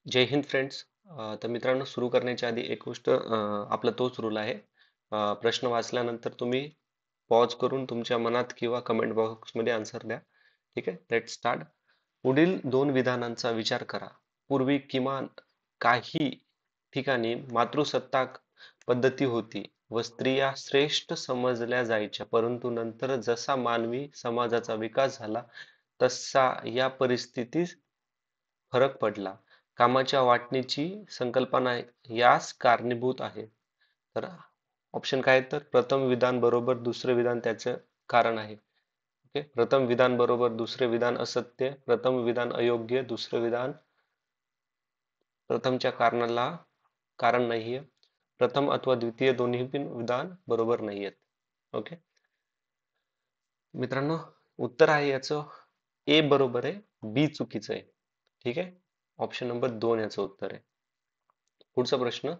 जय Hind friends. तर मित्रांनो, सुरू करण्याच्या आधी एक गोष्ट, आपला तोच रूल आहे. प्रश्न वाचल्यानंतर तुम्ही पॉज करून तुमच्या मनात किंवा कमेंट बॉक्समध्ये आन्सर द्या. ठीक आहे, लेट स्टार्ट. पुढील दोन विधानांचा विचार करा. पूर्वी किमान काही ठिकाणी मातृसत्ताक पद्धती होती व स्त्रिया श्रेष्ठ समजल्या जायच्या, परंतु नंतर जसा मानवी समाजाचा विकास झाला तसा या परिस्थितीत फरक पडला. कामाच्या वाटणीची संकल्पना यास कारणीभूत आहे. तर ऑप्शन काय आहे? तर प्रथम विधान बरोबर, दुसरे विधान त्याचं कारण आहे. ओके, प्रथम विधान बरोबर, दुसरे विधान असत्य, प्रथम विधान अयोग्य, दुसरे विधान प्रथमच्या कारणाला कारण नाहीये, प्रथम अथवा द्वितीय दोन्ही पण विधान बरोबर नाहीयेत. ओके मित्रांनो, उत्तर आहे याचं ए बरोबर आहे, बी चुकीचं आहे. ठीक आहे, ऑप्शन नंबर 2 याचं उत्तर आहे. पुढचा प्रश्न.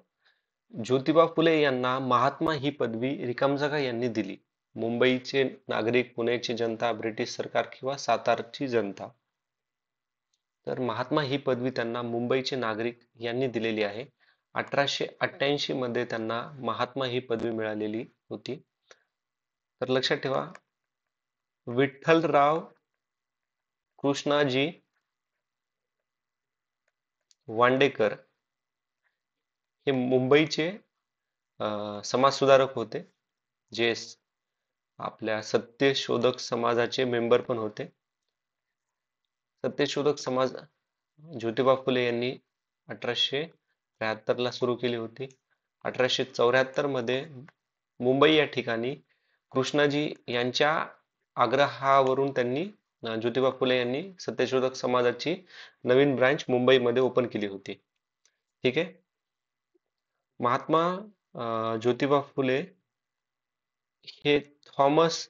ज्योतिबा फुले यांना महात्मा ही पदवी रिकामजागा यांनी दिली. मुंबईचे नागरिक, पुण्याची जनता, ब्रिटिश सरकार किंवा सातारची जनता? तर महात्मा ही पदवी त्यांना मुंबईचे नागरिक यांनी दिलेली आहे. 1888 मध्ये त्यांना महात्मा ही पदवी मिळालेली होती. तर लक्षात ठेवा, विठ्ठलराव कृष्णाजी वांडेकर हे मुंबईचे समाजसुधारक होते, जे आपल्या सत्यशोधक समाजाचे मेंबर पण होते. सत्यशोधक समाज ज्योतिबा फुले यांनी 1873 ला सुरू केली होती. 1874 मध्ये मुंबई या ठिकाणी कृष्णाजी यांच्या आग्रहावरून त्यांनी, ज्योतिबा फुले यांनी सत्यशोधक समाजाची नवीन ब्रांच मुंबईमध्ये ओपन केली होती. ठीक आहे. महात्मा ज्योतिबा फुले हे थॉमस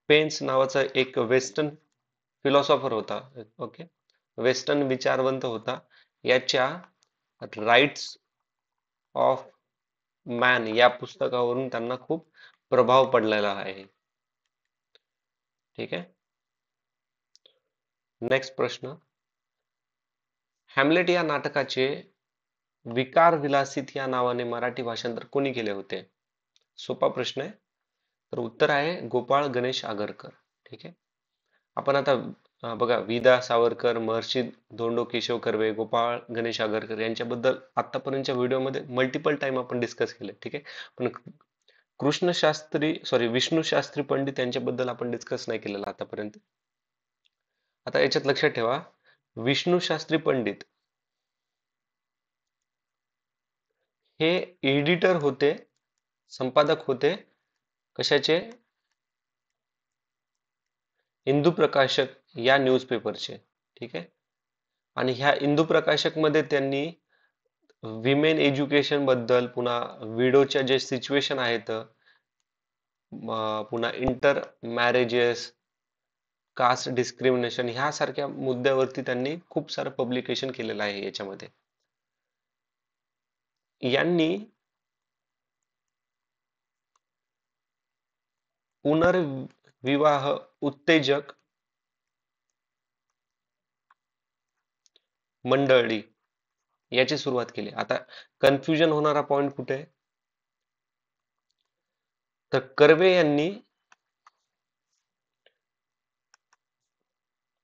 पेन्स नावाचा एक वेस्टर्न फिलॉसॉफर होता. ओके, वेस्टर्न विचारवंत होता. याच्या राईट्स ऑफ मॅन या पुस्तकावरून त्यांना खूप प्रभाव पडलेला आहे. ठीक आहे, नेक्स्ट प्रश्न. हॅमलेट या नाटकाचे विकार विलासित या नावाने मराठी भाषांतर कोणी केले होते? सोपा प्रश्न आहे. तर उत्तर आहे गोपाळ गणेश आगरकर. ठीक आहे, आपण आता बघा, विदा सावरकर, महर्षी धोंडो केशव कर्वे, गोपाळ गणेश आगरकर यांच्याबद्दल आतापर्यंतच्या व्हिडिओमध्ये मल्टिपल टाइम आपण डिस्कस केले. ठीक आहे, पण विष्णू शास्त्री पंडित यांच्याबद्दल आपण डिस्कस नाही केलेला आतापर्यंत. आता याच्यात लक्षात ठेवा, विष्णू शास्त्री पंडित हे एडिटर होते, संपादक होते कशाचे? हिंदू प्रकाशक या न्यूजपेपरचे. ठीक आहे, आणि ह्या हिंदू प्रकाशक मध्ये त्यांनी विमेन एज्युकेशन बद्दल, पुन्हा विडोच्या जे सिच्युएशन आहेत, पुन्हा इंटर मॅरेजेस, कास्ट डिस्क्रिमिनेशन ह्यासारख्या मुद्द्यावरती त्यांनी खूप सारं पब्लिकेशन केलेलं आहे. याच्यामध्ये यांनी पुनर्विवाह उत्तेजक मंडळी याची सुरुवात केली. आता कन्फ्युजन होणारा पॉइंट कुठे आहे? तर कर्वे यांनी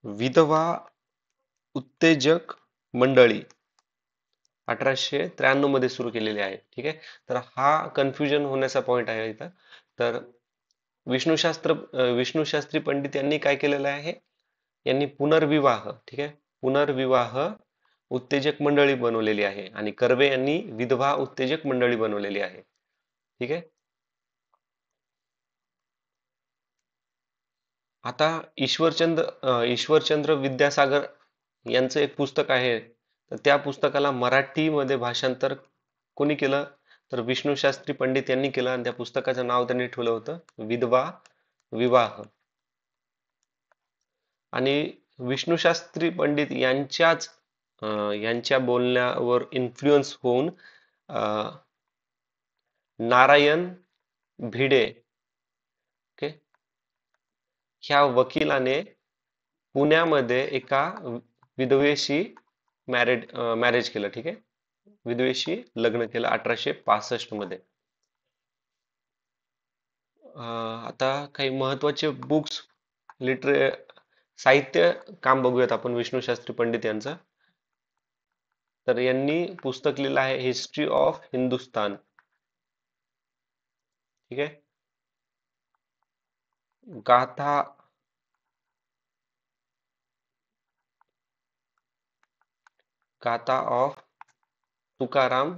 विधवा उत्तेजक मंडळी 1893 मध्ये सुरू केलेली आहे. ठीक आहे, तर हा कन्फ्युजन होण्याचा पॉइंट आहे इथं. तर विष्णू शास्त्री पंडित यांनी काय केलेलं आहे? यांनी पुनर्विवाह, ठीक आहे, पुनर्विवाह उत्तेजक मंडळी बनवलेली आहे, आणि कर्वे यांनी विधवा उत्तेजक मंडळी बनवलेली आहे. ठीक आहे, आता ईश्वरचंद्र विद्यासागर यांचं एक पुस्तक आहे. तर त्या पुस्तकाला मराठीमध्ये भाषांतर कोणी केलं? तर विष्णू शास्त्री पंडित यांनी केलं, आणि त्या पुस्तकाचं नाव त्यांनी ठेवलं होतं विधवा विवाह. आणि विष्णू शास्त्री पंडित यांच्या बोलण्यावर इन्फ्लुएन्स होऊन नारायण भिडे, ओके, ह्या वकिलाने पुण्यामध्ये एका विधवेशी मॅरेज केलं. ठीक आहे, विधवेशी लग्न केलं 1865 मध्ये. आता काही महत्वाचे बुक्स, लिटरे साहित्य काम बघूयात आपण विष्णू शास्त्री पंडित यांचं. तर यांनी पुस्तक लिहिलं आहे हिस्ट्री ऑफ हिंदुस्तान. ठीक आहे. गाथा गाथा ऑफ तुकाराम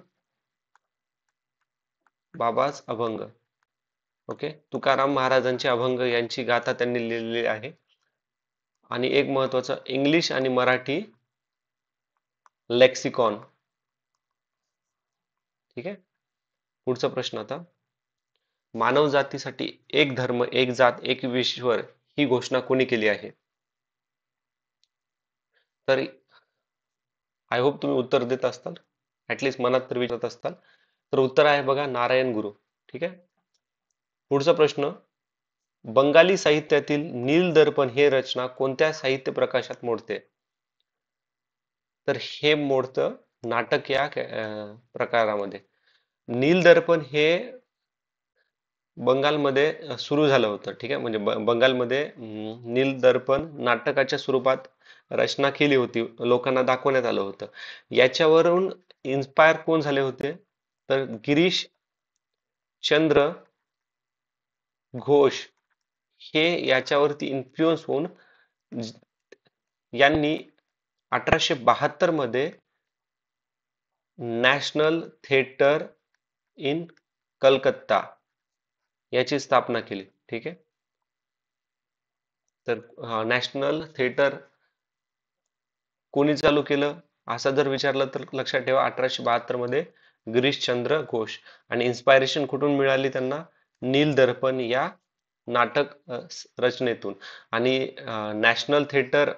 बाबाच अभंग. ओके, तुकाराम महाराजांचे अभंग यांची गाथा त्यांनी लिहिलेली आहे. आणि एक महत्वाचं इंग्लिश आणि मराठी लेक्सिकॉन. ठीक आहे. पुढचा प्रश्न आता, मानव जातीसाठी एक धर्म एक जात एक ईश्वर ही घोषणा कोणी केली आहे? तर आय होप तुम्ही उत्तर देत असताल, ऍटलीस्ट मनात तर विचारत असताल. तर उत्तर आहे बघा नारायण गुरु. ठीक आहे. पुढचा प्रश्न, बंगाली साहित्यातील नीलदर्पण हे रचना कोणत्या साहित्य प्रकाशात मोडते? तर हे मोडतं नाटक या प्रकारामध्ये. नीलदर्पण हे बंगालमध्ये सुरू झालं होतं. ठीक आहे, म्हणजे बंगालमध्ये नीलदर्पण नाटकाच्या स्वरूपात रचना केली होती, लोकांना दाखवण्यात आलं होतं. याच्यावरून इन्स्पायर कोण झाले होते? तर गिरीश चंद्र घोष हे याच्यावरती इन्फ्लुअन्स होऊन यांनी 1872 मध्ये नॅशनल थिएटर इन कलकत्ता याची स्थापना केली. ठीक आहे. तर नॅशनल थिएटर कोणी चालू केलं असं जर विचारलं तर लक्षात ठेवा 1872 मध्ये गिरीशचंद्र घोष. आणि इन्स्पायरेशन कुठून मिळाली त्यांना? नीलदर्पण या नाटक रचनेतून. आणि नॅशनल थिएटर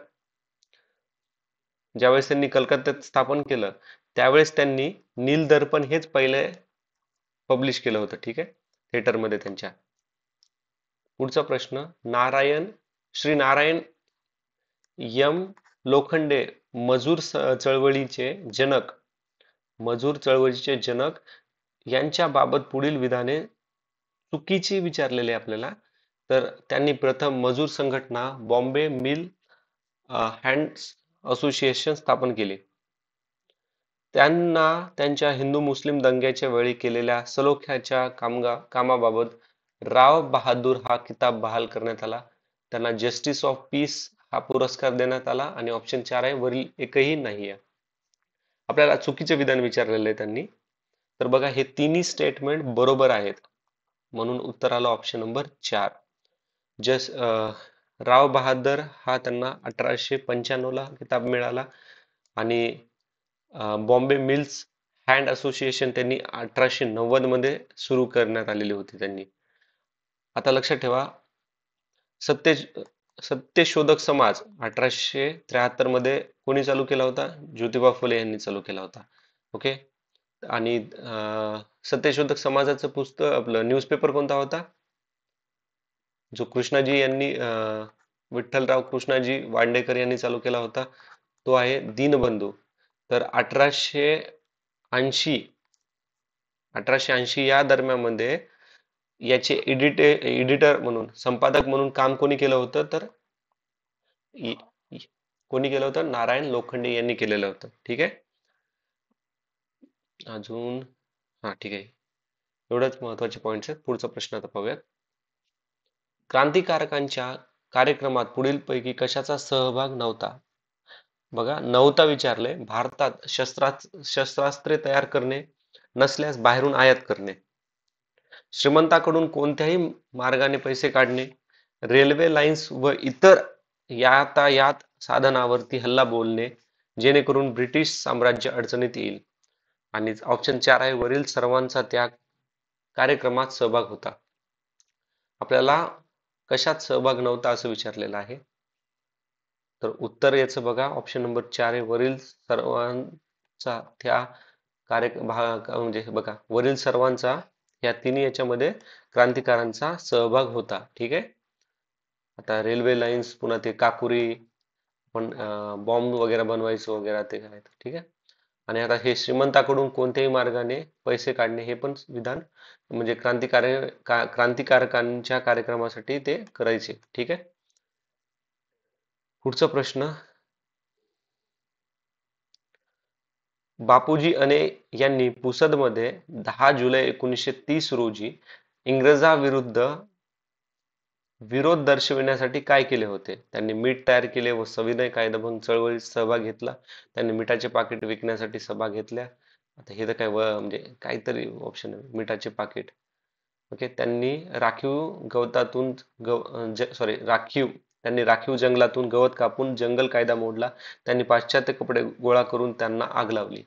ज्यावेळेस त्यांनी कलकत्त्यात स्थापन केलं त्यावेळेस त्यांनी नीलदर्पण हेच पहिले पब्लिश केलं होतं. ठीक आहे, थिएटरमध्ये त्यांच्या. पुढचा प्रश्न, श्री नारायण यम लोखंडे मजूर चळवळीचे जनक यांच्या बाबत पुढील विधाने चुकीची विचारलेली आहे आपल्याला. तर त्यांनी प्रथम मजूर संघटना बॉम्बे मिल हँड्स असोसिएशन स्थापन केले. त्यांना त्यांच्या हिंदू मुस्लिम दंग्याच्या वेळी केलेल्या सलोख्याच्या कामाबाबत राव बहादूर हा किताब बहाल करण्यात आला. त्यांना जस्टिस ऑफ पीस हा पुरस्कार देण्यात आला. आणि ऑप्शन 4 आहे वरील एकही नाही आहे. आपल्याला चुकीचे विधान विचारलेले आहे त्यांनी. तर बघा हे तिन्ही स्टेटमेंट बरोबर आहेत, म्हणून उत्तर आलं ऑप्शन नंबर 4. राव बहादर हा त्यांना 1895 ला किताब मिळाला. आणि बॉम्बे मिल्स हँड असोसिएशन त्यांनी 1890 मध्ये सुरू करण्यात आलेली होती त्यांनी. आता लक्षात ठेवा, सत्यशोधक समाज 1873 मध्ये कोणी चालू केला होता? ज्योतिबा फुले यांनी चालू केला होता. ओके. आणि सत्यशोधक समाजाचं पुस्तक आपलं न्यूजपेपर कोणता होता? जो कृष्णाजी यांनी विठ्ठलराव कृष्णाजी वांडेकर यांनी चालू केला होता तो आहे दीनबंधू. तर 1880 या दरम्यानमध्ये याचे एडिटर म्हणून, संपादक म्हणून काम कोणी केलं होतं? तर कोणी केलं होतं? नारायण लोखंडे यांनी केलेलं होतं. ठीक आहे. अजून ठीक आहे, एवढंच महत्वाचे पॉइंट्स आहेत. पुढचा प्रश्न आता पाहूयात. क्रांतिकारकांच्या कार्यक्रमात पुढीलपैकी कशाचा सहभाग नव्हता? बघा, नव्हता विचारले. भारतात शस्त्रास्त्रे तयार करणे नसल्यास बाहेरून आयात करणे, श्रीमंताकडून कोणत्याही मार्गाने पैसे काढणे, रेल्वे लाईन्स व इतर यातायात साधनावरती हल्ला बोलणे जेणेकरून ब्रिटिश साम्राज्य अडचणीत येईल. आणि ऑप्शन 4 आहे वरील सर्वांचा त्या कार्यक्रमात सहभाग होता. आपल्याला कशात सहभाग नव्हता असं विचारलेलं आहे. तर उत्तर याचं बघा ऑप्शन नंबर 4 आहे वरील सर्वांचा त्या म्हणजे बघा वरील सर्वांचा या तिन्ही याच्यामध्ये क्रांतिकारांचा सहभाग होता. ठीक आहे. आता रेल्वे लाईन्स, पुन्हा ते काकुरी, पण बॉम्ब वगैरे बनवायचं वगैरे ते काय ठीक आहे. आणि आता हे श्रीमंताकडून कोणत्याही मार्गाने पैसे काढणे हे पण विधान म्हणजे क्रांतिकारकांच्या कार्यक्रमासाठी ते करायचे ठीक आहे. पुढचा प्रश्न. बापूजी अने यांनी पुसदमध्ये 10 जुलै 1930 रोजी इंग्रजाविरुद्ध विरोध दर्शविण्यासाठी काय केले होते? त्यांनी मीठ तयार केले व सविनय कायदेभंग चळवळीत सहभाग घेतला. त्यांनी मिठाचे पाकिट विकण्यासाठी सभा घेतल्या. आता हे तर काय म्हणजे काहीतरी ऑप्शन आहे मिठाचे पाकिट. ओके. त्यांनी गवतातून सॉरी त्यांनी राखीव जंगलातून गवत कापून जंगल कायदा मोडला. त्यांनी पाश्चात्य कपडे गोळा करून त्यांना आग लावली.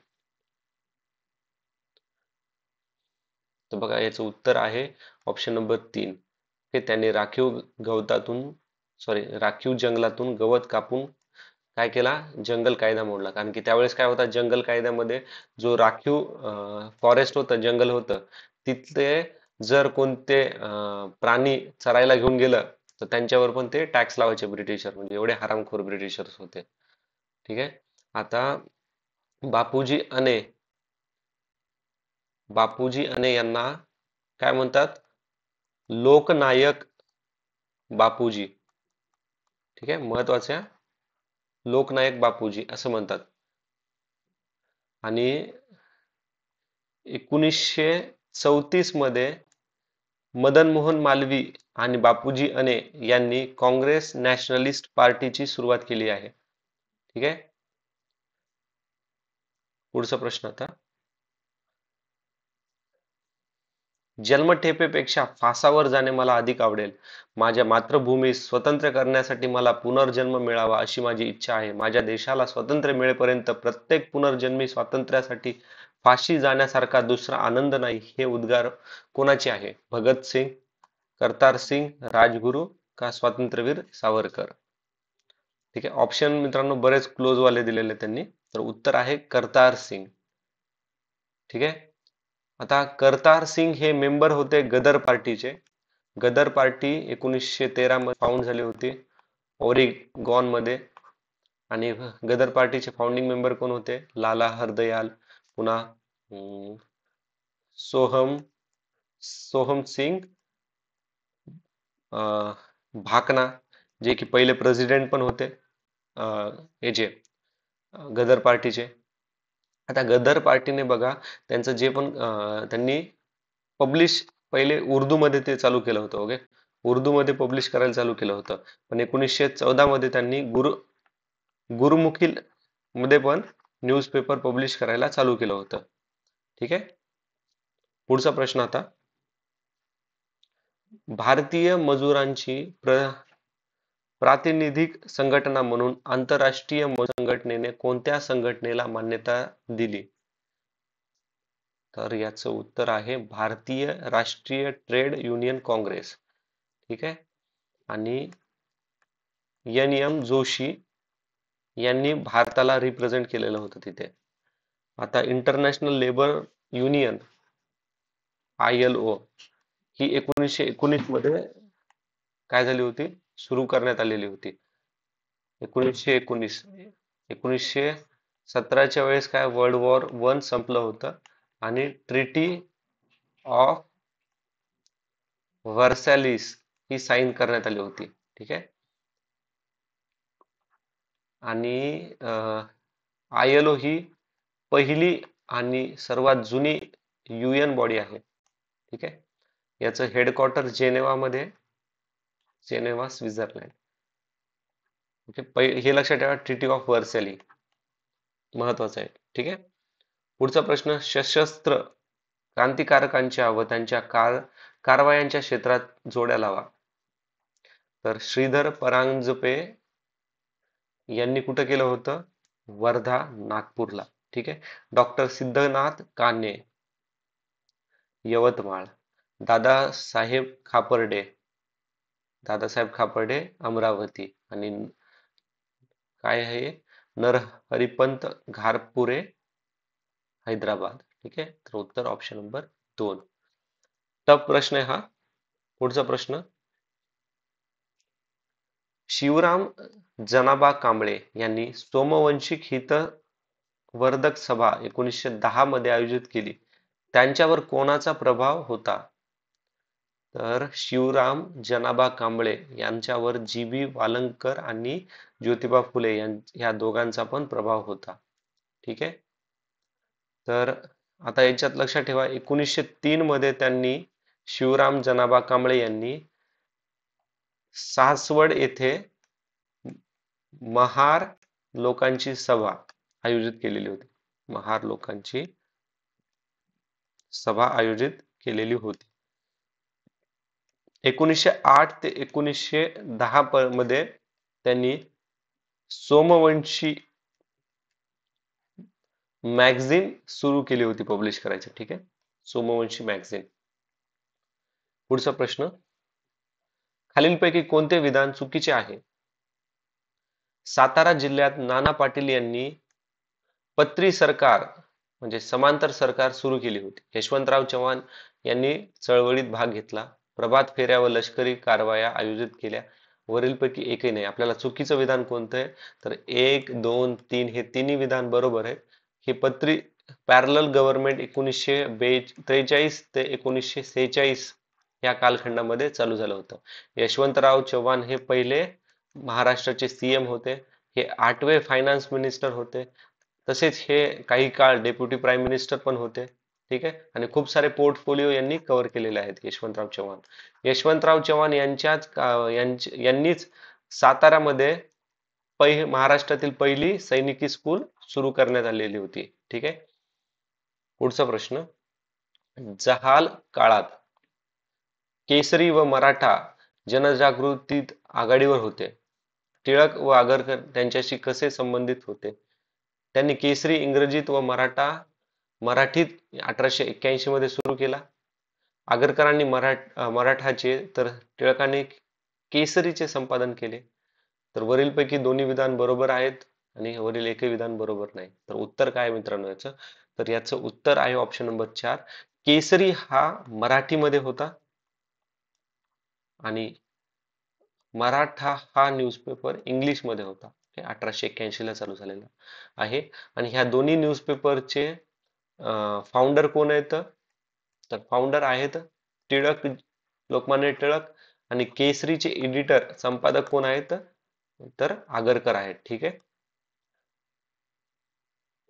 तर बघा याचं उत्तर आहे ऑप्शन नंबर 3. हे त्यांनी गवतातून राखीव जंगलातून गवत कापून काय केला जंगल कायदा मोडला. कारण की त्यावेळेस काय होता जंगल कायद्यामध्ये जो राखीव फॉरेस्ट होतं जंगल होतं तिथले जर कोणते प्राणी चरायला घेऊन गेलं तर त्यांच्यावर पण ते टॅक्स लावायचे ब्रिटिशर म्हणजे एवढे हरामखोर ब्रिटिशर्स होते ठीक आहे. आता बापूजी अने यांना काय म्हणतात लोकनायक बापूजी ठीक आहे महत्वाच्या लोकनायक बापूजी असं म्हणतात. आणि 1934 मध्ये मदन मोहन मालवी आणि बापूजी अने यांनी काँग्रेस नॅशनलिस्ट पार्टीची सुरुवात केली आहे ठीक आहे. पुढचा प्रश्न आता. जन्मठेपेपेक्षा फासावर जाणे मला अधिक आवडेल. माझ्या मातृभूमीस स्वतंत्र करण्यासाठी मला पुनर्जन्म मिळावा अशी माझी इच्छा आहे. माझ्या देशाला स्वातंत्र्य मिळेपर्यंत प्रत्येक पुनर्जन्मी स्वातंत्र्यासाठी फाशी जाण्यासारखा दुसरा आनंद नाही. हे उद्गार कोणाचे आहे? भगतसिंग, करतारसिंग, राजगुरू का स्वातंत्र्यवीर सावरकर? ठीक आहे. ऑप्शन मित्रांनो बरेच क्लोज वाले दिलेले त्यांनी. तर उत्तर आहे करतार सिंग ठीक आहे. आता करतार सिंग हे मेंबर होते गदर पार्टीचे. गदर पार्टी 1913 मध्ये फाउंड झाली होती ओरिगॉन मध्ये. आणि गदर पार्टीचे फाउंडिंग मेंबर कोण होते? लाला हरदयाल, पुन्हा सोहम सोहम सिंग भाकना जे की पहिले प्रेसिडेंट पण होते याचे गदर पार्टीचे. आता गदर पार्टीने बघा त्यांचं जे पण त्यांनी पब्लिश पहिले उर्दू मध्ये ते चालू केलं होतं ओके. उर्दू मध्ये पब्लिश करायला चालू केलं होतं. पण 1914 मध्ये त्यांनी गुरुमुखी मध्ये पण न्यूजपेपर पब्लिश करायला चालू केलं होतं ठीक आहे. पुढचा प्रश्न आता. भारतीय मजुरांची प्रातिनिधिक संघटना म्हणून आंतरराष्ट्रीय मजूर संघटनेने कोणत्या संघटनेला मान्यता दिली? तर याचं उत्तर आहे भारतीय राष्ट्रीय ट्रेड युनियन काँग्रेस ठीक आहे. आणि NM जोशी यांनी भारताला रिप्रेझेंट केलेलं होतं तिथे. आता इंटरनॅशनल लेबर युनियन ILO ही 1919 मध्ये काय झाली होती सुरू करण्यात आलेली होती. 1917च्या वेळेस काय वर्ल्ड वॉर 1 संपलं होतं आणि ट्रिटी ऑफ व्हर्सॅलिस ही साईन करण्यात आली होती ठीक आहे. आणि ILO ही पहिली आणि सर्वात जुनी UN बॉडी आहे ठीक आहे. याचं हेडक्वार्टर जेनेवा स्वित्झर्लंड ओके. हे लक्षात ठेवा ट्रिटी ऑफ व्हर्सॅली महत्वाचं आहे ठीक आहे. पुढचा प्रश्न. सशस्त्र क्रांतिकारकांच्या व त्यांच्या कारवायांच्या क्षेत्रात जोड्या लावा. तर श्रीधर परांजपे यांनी कुठं केलं होतं? वर्धा नागपूरला ठीक आहे. डॉक्टर सिद्धनाथ काणे यवतमाळ. दादासाहेब खापर्डे अमरावती. आणि काय आहे नरहरिपंत घारपुरे हैदराबाद ठीक आहे. तर उत्तर ऑप्शन नंबर 2. टफ प्रश्न आहे हा. पुढचा प्रश्न. शिवराम जनाबा कांबळे यांनी सोमवंशिक हितवर्धक सभा 1910 मध्ये आयोजित केली. त्यांच्यावर कोणाचा प्रभाव होता? तर शिवराम जनाबा कांबळे यांच्यावर जी.बी. वालंकर आणि ज्योतिबा फुले या दोघांचा पण प्रभाव होता. ठीक आहे. तर आता याच्यात लक्षात ठेवा 1903 मध्ये त्यांनी शिवराम जनाबा कांबळे यांनी सासवड येथे महार लोकांची सभा आयोजित केलेली होती. महार लोकांची सभा आयोजित केलेली होती. 1908 ते 1910 मध्ये त्यांनी सोमवंशी मॅगझिन सुरू केली होती पब्लिश करायची. ठीक आहे. सोमवंशी मॅगझिन. पुढचा प्रश्न, खालीलपैकी कोणते विधान चुकीचे आहे? सातारा जिल्ह्यात नाना पाटील यांनी पत्री सरकार म्हणजे समांतर सरकार सुरू केली होती. यशवंतराव चव्हाण यांनी चळवळीत भाग घेतला. प्रभात फेऱ्या व लष्करी कारवाया आयोजित केल्या. वरीलपैकी एकही नाही. आपल्याला चुकीचं विधान कोणतं आहे? तर 1, 2, 3 हे तिन्ही विधान बरोबर आहे. हे पत्री पॅरलल गव्हर्नमेंट 1943 ते 1946 या कालखंडामध्ये चालू झालं होतं. यशवंतराव चव्हाण हे पहिले महाराष्ट्राचे सीएम होते. हे 8वे फायनान्स मिनिस्टर होते. तसेच हे काही काळ डेप्युटी प्राईम मिनिस्टर पण होते. ठीक आहे. आणि खूप सारे पोर्टफोलिओ यांनी कव्हर केलेले आहेत यशवंतराव चव्हाण. यशवंतराव चव्हाण यांनीच सातारामध्ये महाराष्ट्रातील पहिली सैनिकी स्कूल सुरू करण्यात आलेली होती. ठीक आहे. पुढचा प्रश्न, जहाल काळात केसरी व मराठा जनजागृतीत आघाडीवर होते. टिळक व आगरकर त्यांच्याशी कसे संबंधित होते? त्यांनी केसरी इंग्रजीत व मराठीत 1881 मध्ये सुरू केला. आगरकरांनी मराठाचे तर टिळकांनी केसरीचे संपादन केले. तर वरीलपैकी दोन्ही विधान बरोबर आहेत आणि वरील एकही विधान बरोबर नाही. तर उत्तर काय मित्रांनो याचं? तर याचं उत्तर आहे ऑप्शन नंबर 4. केसरी हा मराठीमध्ये होता आणि मराठा हा न्यूजपेपर इंग्लिशमध्ये होता. 1881 ला चालू झालेला आहे. आणि ह्या दोन्ही न्यूजपेपरचे फाउंडर कोण आहेत? तर फाउंडर आहेत टिळक, लोकमान्य टिळक. आणि केसरीचे एडिटर संपादक कोण आहेत? तर आगरकर आहेत. ठीक आहे.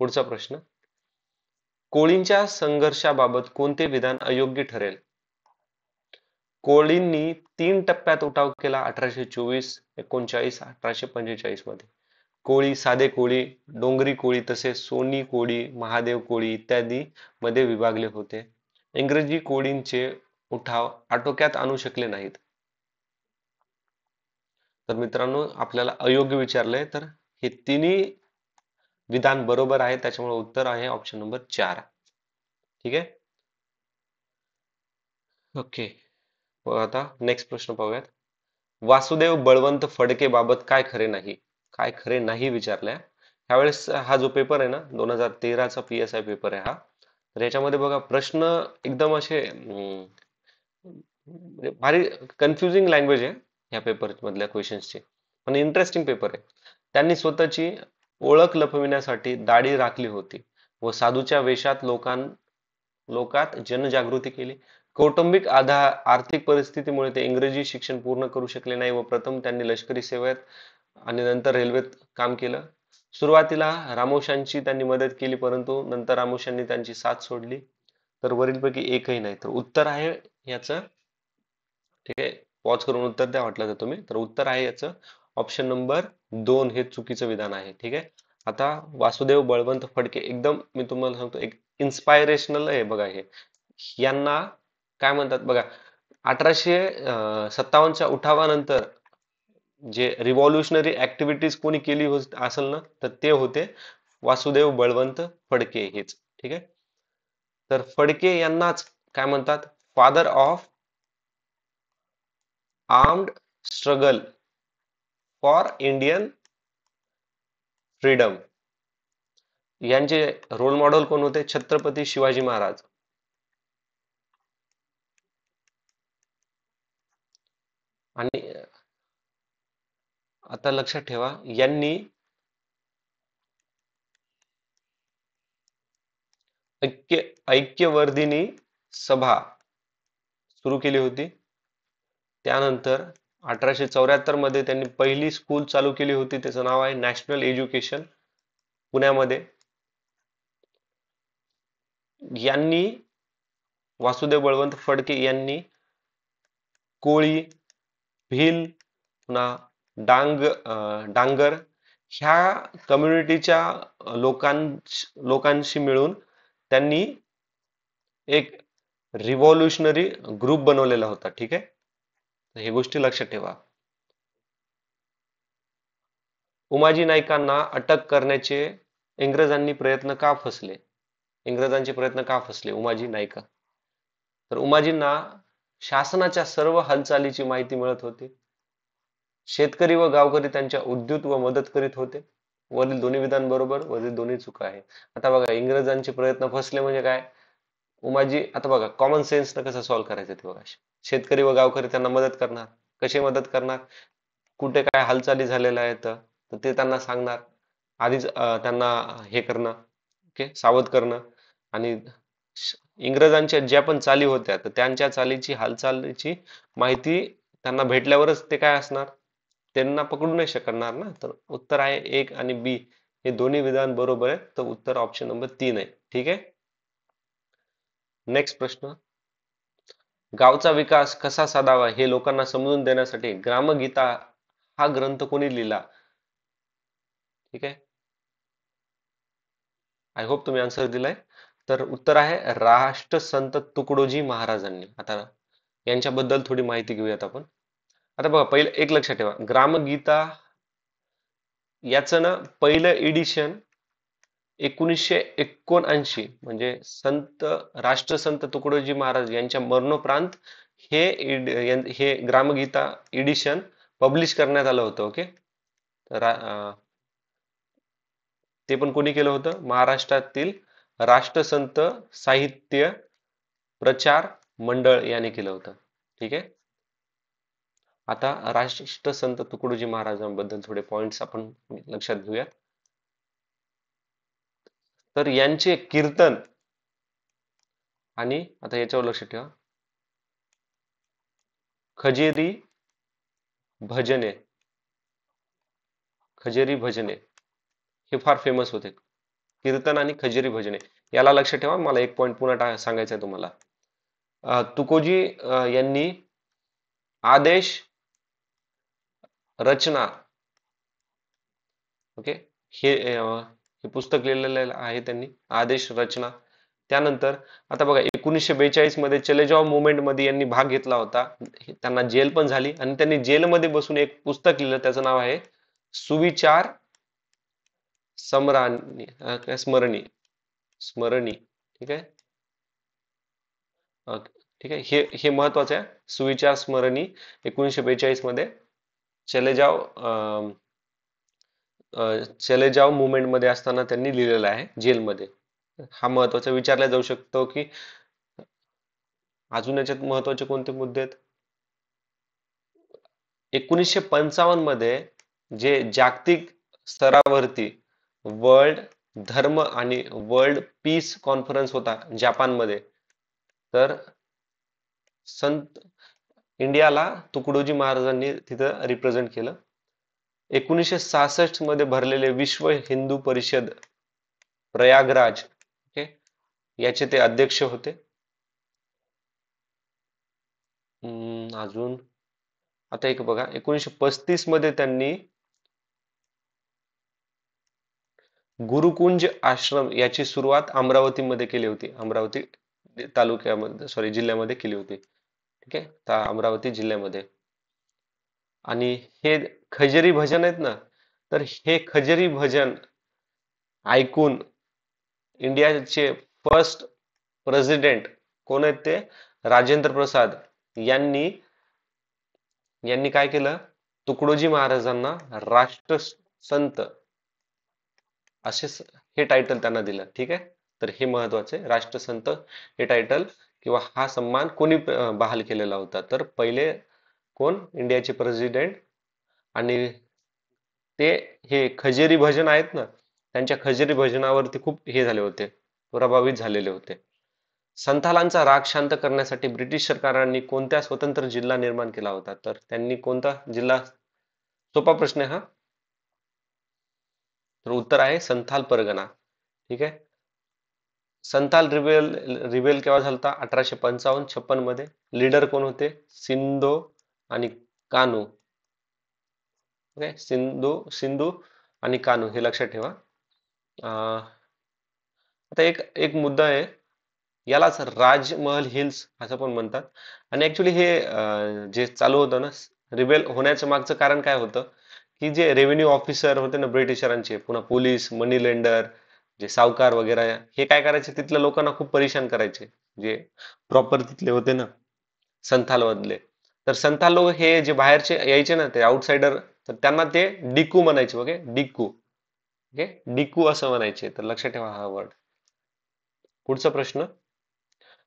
पुढचा प्रश्न, कोळींच्या संघर्षाबाबत कोणते विधान अयोग्य ठरेल? कोळींनी 3 टप्प्यात उठाव केला 1824, 39, 1845 मध्ये. कोळी, साधे कोळी, डोंगरी कोळी तसेच सोनी कोळी, महादेव कोळी इत्यादी मध्ये विभागले होते. इंग्रजी कोळींचे उठाव आटोक्यात आणू शकले नाहीत. तर मित्रांनो आपल्याला अयोग्य विचारलंय, तर हे तिन्ही विधान बरोबर आहे. त्याच्यामुळे उत्तर आहे ऑप्शन नंबर 4. ठीक आहे. ओके. आता नेक्स्ट प्रश्न पाहूयात. वासुदेव बळवंत फडके बाबत काय खरे नाही? काय खरे नाही विचारलंय. ह्यावेळेस हा जो पेपर आहे ना 2013 चा PSI पेपर आहे हा. तर याच्यामध्ये बघा प्रश्न एकदम असे भारी कन्फ्युजिंग लँग्वेज आहे ह्या पेपर मधल्या क्वेश्चन्सची. पण इंटरेस्टिंग पेपर आहे. त्यांनी स्वतःची ओळख लपविण्यासाठी दाढी राखली होती व साधूच्या वेशात लोकात जनजागृती केली. कौटुंबिक आर्थिक परिस्थितीमुळे ते इंग्रजी शिक्षण पूर्ण करू शकले नाही व प्रथम त्यांनी लष्करी सेवेत आणि नंतर रेल्वेत काम केलं. सुरुवातीला रामोशांची त्यांनी मदत केली परंतु नंतर रामोशांनी त्यांची साथ सोडली. तर वरीलपैकी एकही नाही. तर उत्तर आहे याचं, ठीक आहे, पॉज करून उत्तर द्या वाटलं तर तुम्ही. तर उत्तर आहे याचं ऑप्शन नंबर 2 हे चुकीचं विधान आहे. ठीक आहे. आता वासुदेव बळवंत फडके एकदम मी तुम्हाला सांगतो एक इन्स्पायरेशनल आहे बघा हे. यांना काय म्हणतात बघा 1857च्या उठावानंतर जे रिव्हॉल्युशनरी ऍक्टिव्हिटीज कोणी केली असेल ना तर ते होते वासुदेव बळवंत फडके हेच. ठीक आहे. तर फडके यांनाच काय म्हणतात father of armed struggle for Indian freedom. यांचे रोल मॉडेल कोण होते? छत्रपती शिवाजी महाराज. आणि आता लक्षात ठेवा, यांनी ऐक्य ऐक्यवर्धिनी सभा सुरू केली होती. त्यानंतर 1874 मध्ये त्यांनी पहिली स्कूल चालू केली होती, त्याचं नाव आहे नॅशनल एज्युकेशन, पुण्यामध्ये. यांनी वासुदेव बळवंत फडके यांनी कोळी, भिल, पुन्हा डांगर ह्या कम्युनिटीच्या लोकांशी मिळून त्यांनी एक रिव्हॉल्युशनरी ग्रुप बनवलेला होता. ठीक आहे, तर हे गोष्टी लक्षात ठेवा. उमाजी नाईकांना अटक करण्याचे इंग्रजांनी प्रयत्न का फसले? इंग्रजांचे प्रयत्न का फसले उमाजी नाईका? तर उमाजींना शासनाच्या सर्व हालचालीची माहिती मिळत होती. शेतकरी व गावकरी त्यांच्या उद्युत व मदत करीत होते. वरील दोन्ही विधान बरोबर, वरील दोन्ही चुका आहे. आता बघा, इंग्रजांचे प्रयत्न फसले म्हणजे काय? उमाजी, आता बघा कॉमन सेन्स न कसं सॉल्व्ह करायचं ते बघा. शेतकरी व गावकरी त्यांना मदत करणार. कशी मदत करणार? कुठे काय हालचाली झालेल्या आहेत तर ते त्यांना सांगणार. आधीच त्यांना हे करणं, ओके, सावध करणं. आणि इंग्रजांच्या ज्या पण चाली होत्या तर त्यांच्या चालीची हालचालीची माहिती त्यांना भेटल्यावरच ते काय असणार, त्यांना पकडू नाही शकणार ना. तर उत्तर आहे 1 आणि बी हे दोन्ही विधान बरोबर आहे. तर उत्तर ऑप्शन नंबर 3 आहे. ठीक आहे. नेक्स्ट प्रश्न, गावचा विकास कसा साधावा हे लोकांना समजून देण्यासाठी ग्रामगीता हा ग्रंथ कोणी लिहिला? ठीक आहे, आय होप तुम्ही आन्सर दिलाय. तर उत्तर आहे राष्ट्रसंत तुकडोजी महाराजांनी. आता यांच्याबद्दल थोडी माहिती घेऊयात आपण. आता बघा, पहिलं एक लक्षात ठेवा, ग्रामगीता याचं ना पहिलं एडिशन 1979 म्हणजे राष्ट्रसंत तुकडोजी महाराज यांच्या मरणोपरांत हे ग्रामगीता एडिशन पब्लिश करण्यात आलं होतं. ओके, तर ते पण कोणी केलं होतं? महाराष्ट्रातील राष्ट्रसंत साहित्य प्रचार मंडळ याने केलं होतं. ठीक आहे. आता राष्ट्रसंत तुकडोजी महाराजांबद्दल थोडे पॉइंट्स आपण लक्षात घेऊया. तर यांचे कीर्तन आणि आता याच्यावर लक्ष ठेवा, खजेरी भजने, खजेरी भजने हे फार फेमस होते. कीर्तन आणि खजेरी भजने याला लक्ष ठेवा. मला एक पॉइंट पुन्हा सांगायचा आहे तुम्हाला. तुकोजी यांनी आदेश रचना, ओके, हे पुस्तक लिहिलेलं आहे त्यांनी, आदेश रचना. त्यानंतर आता बघा 1942 मध्ये चले जाव मुवमेंट मध्ये यांनी भाग घेतला होता. त्यांना जेल पण झाली आणि त्यांनी जेलमध्ये बसून एक पुस्तक लिहिलं, त्याचं नाव आहे सुविचार समरानी स्मरणी स्मरणी. ठीक आहे. ठीक आहे, हे महत्वाचं आहे. सुविचार स्मरणी 1942 मध्ये चले जाव चले जाव मुवमेंट मध्ये असताना त्यांनी लिहिलेला आहे जेलमध्ये. हा महत्वाचा विचारला जाऊ शकतो की अजून याच्यात महत्वाचे कोणते मुद्दे आहेत? 1955 मध्ये जे जागतिक स्तरावरती वर्ल्ड धर्म आणि वर्ल्ड पीस कॉन्फरन्स होता जपानमध्ये, तर संत इंडियाला तुकडोजी महाराजांनी तिथं रिप्रेझेंट केलं. 1966 मध्ये भरलेले विश्व हिंदू परिषद प्रयागराज, ओके, याचे ते अध्यक्ष होते. अजून आता एक बघा, 1935 मध्ये त्यांनी गुरुकुंज आश्रम याची सुरुवात अमरावतीमध्ये केली होती. अमरावती तालुक्यामध्ये, सॉरी, जिल्ह्यामध्ये केली होती. ठीक आहे, अमरावती जिल्ह्यामध्ये. आणि हे खजेरी भजन आहेत ना, तर हे खजेरी भजन ऐकून इंडियाचे फर्स्ट प्रेसिडेंट कोण आहेत? ते राजेंद्र प्रसाद यांनी यांनी काय केलं? तुकडोजी महाराजांना राष्ट्रसंत असे हे टायटल त्यांना दिलं. ठीक आहे, तर हे महत्वाचे, राष्ट्रसंत हे टायटल किंवा हा सन्मान कोणी बहाल केलेला होता? तर पहिले कोण? इंडियाचे प्रेसिडेंट आणि ते हे खजेरी भजन आहेत ना, त्यांच्या खजेरी भजनावरती खूप हे झाले होते, प्रभावित झालेले होते. संथालांचा राग शांत करण्यासाठी ब्रिटिश सरकारांनी कोणत्या स्वतंत्र जिल्हा निर्माण केला होता? तर त्यांनी कोणता जिल्हा? सोपा प्रश्न आहे हा. तर उत्तर आहे संथाल परगणा. ठीक आहे. संथाल रिबेल केव्हा झालता? 1855-56 मध्ये. लीडर कोण होते? सिंधो आणि कान्हू. ओके, सिंधू सिंधू आणि कान्हू हे लक्षात ठेवा. आता एक एक मुद्दा आहे, यालाच राजमहल हिल्स असं पण म्हणतात. आणि ऍक्च्युली हे जे चालू होतं ना, रिबेल होण्याचं मागचं कारण काय होतं, की जे रेव्हेन्यू ऑफिसर होते ना ब्रिटिशरांचे, पुन्हा पोलीस, मनी लेंडर, जे सावकार वगैरे, हे काय करायचे, तिथल्या लोकांना खूप परेशान करायचे, जे प्रॉपर तिथले होते ना संथाल मधले. तर संथाल लोक हे जे बाहेरचे यायचे ना, ते आउटसाइडर, तर त्यांना ते डिकू म्हणायचे. ओके, डिकू. ओके, डिकू असं म्हणायचे. तर लक्षात ठेवा हा वर्ड. पुढचा प्रश्न.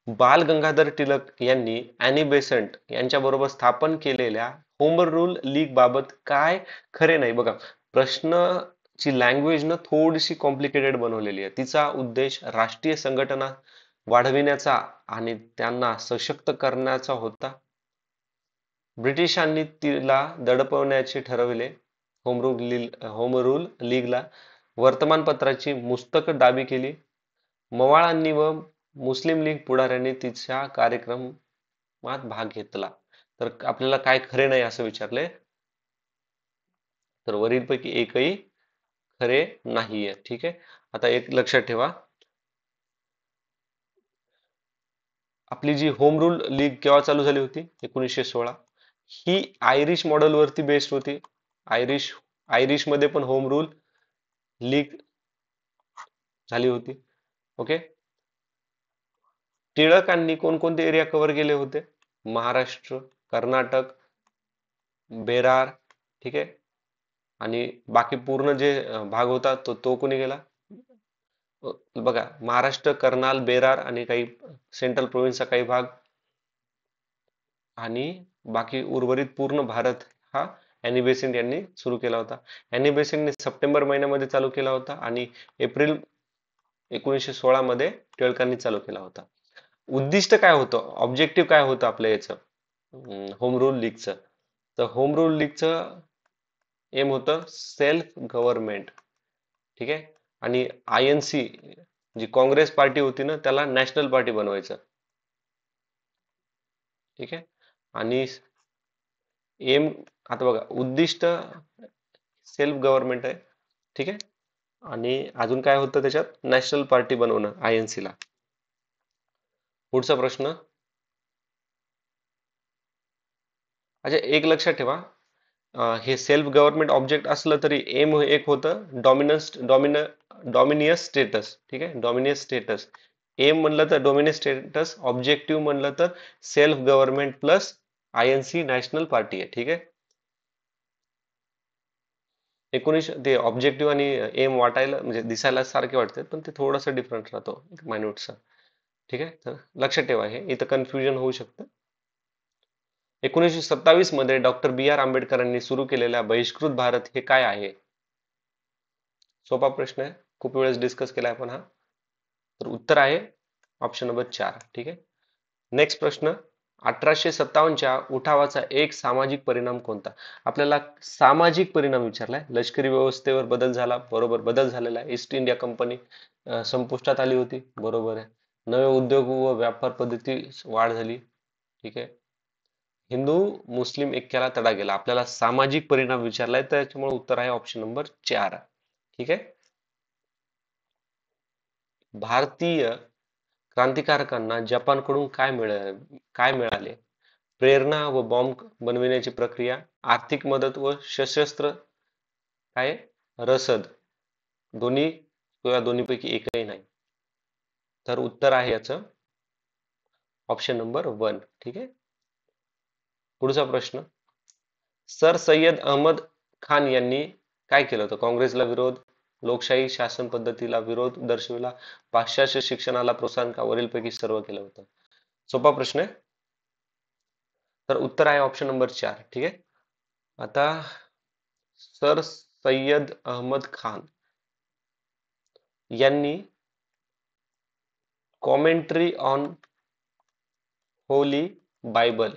बाल गंगाधर टिळक यांनी अॅनी बेसंट यांच्या बरोबर स्थापन केलेल्या होम रूल लीग बाबत काय खरे नाही? बघा, प्रश्नची लँग्वेज ना थोडीशी कॉम्प्लिकेटेड बनवलेली आहे. तिचा उद्देश राष्ट्रीय संघटना वाढविण्याचा आणि त्यांना सशक्त करण्याचा होता. ब्रिटिशांनी तिला दडपण्याचे ठरविले. होम रूल लीगला वर्तमानपत्राची मुस्तक दाबी केली. मवाळांनी व मुस्लिम लीग पुढाऱ्यांनी तिच्या कार्यक्रमात भाग घेतला. तर आपल्याला काय खरे नाही असं विचारले, तर वरीलपैकी एकही खरे नाहीये. ठीक आहे. आता एक लक्षात ठेवा, आपली जी होम रूल लीग केव्हा चालू झाली होती? 1916. ही आयरिश मॉडेल वरती बेस्ड होती. आयरिश आयरिश मध्ये पण होम रूल लीग झाली होती. ओके. टिळकांनी कोणकोणते एरिया कव्हर केले होते? महाराष्ट्र, कर्नाटक, बेरार. ठीक आहे. आणि बाकी पूर्ण जे भाग होता तो कोणी गेला? बघा, महाराष्ट्र, कर्नाल, बेरार आणि काही सेंट्रल प्रोव्हिन्सचा काही भाग, आणि बाकी उर्वरित पूर्ण भारत हा अॅनी बेसेंट यांनी सुरू केला होता. अॅनी बेसेंटने सप्टेंबर महिन्यामध्ये चालू केला होता आणि एप्रिल 1916 मध्ये टिळकांनी चालू केला होता. उद्दिष्ट काय होतं, ऑब्जेक्टिव्ह काय होतं आपल्या याचं होम रूल लीगचं? तर होम रूल लीगचं एम होतं सेल्फ गव्हर्नमेंट. ठीक आहे. आणि INC जी काँग्रेस पार्टी होती ना, त्याला नॅशनल पार्टी बनवायचं. ठीक आहे. आणि एम, आता बघा, उद्दिष्ट सेल्फ गव्हर्नमेंट आहे. ठीक आहे. आणि अजून काय होतं त्याच्यात? नॅशनल पार्टी बनवणं, INC ला. पुढचा प्रश्न. अच्छा, एक लक्षात ठेवा, हे सेल्फ गव्हर्नमेंट ऑब्जेक्ट असलं तरी एम एक होतं डॉमिनियस स्टेटस. ठीक आहे, डॉमिनियस स्टेटस. एम म्हणलं तर डॉमिनियस स्टेटस, ऑब्जेक्टिव्ह म्हणलं तर self government plus INC national party आहे. ठीक आहे. 19 ते ऑब्जेक्टिव्ह आणि एम वाटायला म्हणजे दिसायला सारखे वाटतात, पण ते थोडंसं डिफरंट राहतो, मायन्यूटचा. ठीक आहे. तर लक्षात ठेवा, हे इथं कन्फ्युजन होऊ शकतं. 1927 मध्ये डॉक्टर BR आंबेडकरांनी सुरू केलेल्या बहिष्कृत भारत हे काय आहे? सोपा प्रश्न आहे, खूप वेळेस डिस्कस केला आपण हा. तर उत्तर आहे ऑप्शन नंबर 4. ठीक आहे. नेक्स्ट प्रश्न. 1857च्या उठावाचा एक सामाजिक परिणाम कोणता? आपल्याला सामाजिक परिणाम विचारलाय. लष्करी व्यवस्थेवर बदल झाला, बरोबर, बदल झालेला आहे. ईस्ट इंडिया कंपनी संपुष्टात आली होती, बरोबर आहे. नवे उद्योग व व्यापार पद्धती वाढ झाली. ठीक आहे. हिंदू मुस्लिम ऐक्याला तडा गेला. आपल्याला सामाजिक परिणाम विचारलाय, तर त्याच्यामुळे उत्तर आहे ऑप्शन नंबर 4. ठीक आहे. भारतीय क्रांतिकारकांना जपानकडून काय मिळाले? प्रेरणा व बॉम्ब बनविण्याची प्रक्रिया, आर्थिक मदत व सशस्त्र काय रसद, दोन्ही किंवा दोन्हीपैकी एकही नाही. तर उत्तर आहे याचं ऑप्शन नंबर 1. ठीक आहे. पुढचा प्रश्न. सर सय्यद अहमद खान यांनी काय केलं होतं? काँग्रेसला विरोध, लोकशाही शासन पद्धतीला विरोध दर्शविला, पाश्चात्य शिक्षणाला प्रोत्साहन, का वरीलपैकी सर्व केलं होतं? सोपा प्रश्न आहे. तर उत्तर आहे ऑप्शन नंबर 4. ठीक आहे. आता सर सय्यद अहमद खान यांनी कॉमेंट्री ऑन होली बायबल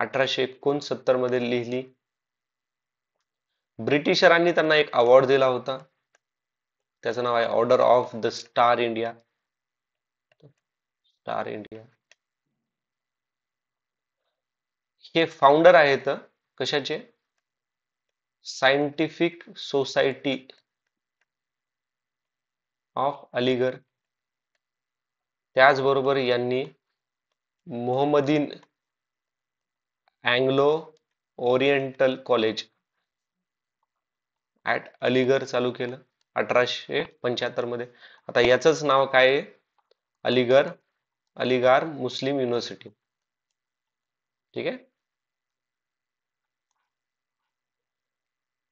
1869 मध्ये लिहिली. ब्रिटिशरांनी त्यांना एक अवॉर्ड दिला होता, त्याचं नाव आहे order of the star India. Star India. हे फाउंडर आहेत कशाचे? Scientific society of Aligarh. त्याचबरोबर यांनी Mohammedan Anglo Oriental college at Aligarh चालू केलं 1875 मध्ये. आता याचंच नाव काय आहे? Aligarh Muslim university. ठीक आहे.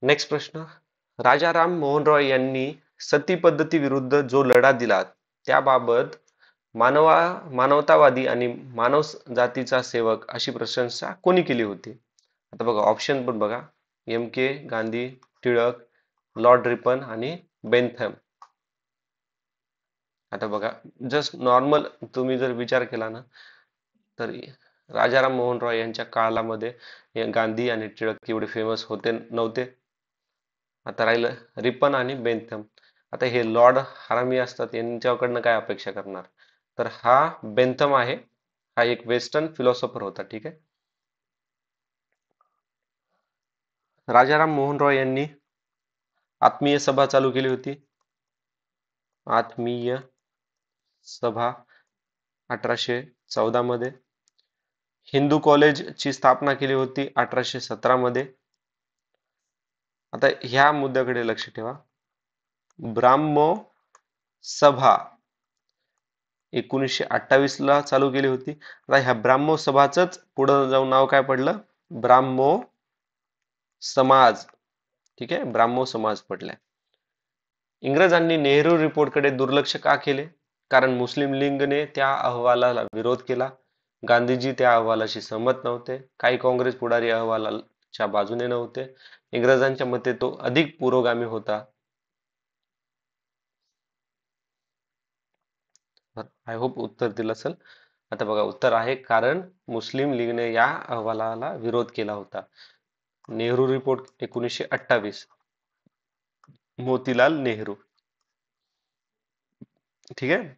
नेक्स्ट प्रश्न, राजा राम मोहन रॉय यांनी सती पद्धती विरुद्ध जो लढा दिला त्याबाबत मानवतावादी आणि मानव जातीचा सेवक अशी प्रशंसा कोणी केली होती? आता बघा ऑप्शन पण बघा, MK Gandhi, Tilak, Lord Ripon आणि बेंथम. आता बघा जस्ट नॉर्मल तुम्ही जर विचार केला ना तर राजाराम मोहन रॉय यांच्या काळामध्ये गांधी आणि टिळक एवढे फेमस होते नव्हते. आता राहिलं रिपन आणि बेंथम. आता हे लॉर्ड हरामी असतात, यांच्याकडनं काय अपेक्षा करणार? तर हा बेंथम आहे, हा एक वेस्टर्न फिलॉसॉफर होता. ठीक आहे. राजाराम मोहन रॉय यांनी आत्मीय सभा चालू केली होती. आत्मीय सभा 1814 मध्ये. हिंदू कॉलेज ची स्थापना केली होती 1817 मध्ये. आता ह्या मुद्द्याकडे लक्ष ठेवा. ब्राह्मो सभा 1928 ला चालू केली होती. आता ह्या ब्राह्मो सभाच पुढे जाऊन नाव काय पडलं? ब्राह्मो समाज. ठीक आहे, ब्राह्मो समाज पडलाय. इंग्रजांनी नेहरू रिपोर्ट कडे दुर्लक्ष का केले? कारण मुस्लिम लीगने त्या अहवालाला विरोध केला. गांधीजी त्या अहवालाशी सहमत नव्हते. काही काँग्रेस पुढारी अहवालाच्या बाजूने नव्हते. इंग्रजांच्या मते तो अधिक पुरोगामी होता. आय होप उत्तर दिलं असेल. आता बघा उत्तर आहे कारण मुस्लिम लीगने या अहवालाला विरोध केला होता. नेहरू रिपोर्ट 1928, मोतीलाल नेहरू. ठीक आहे.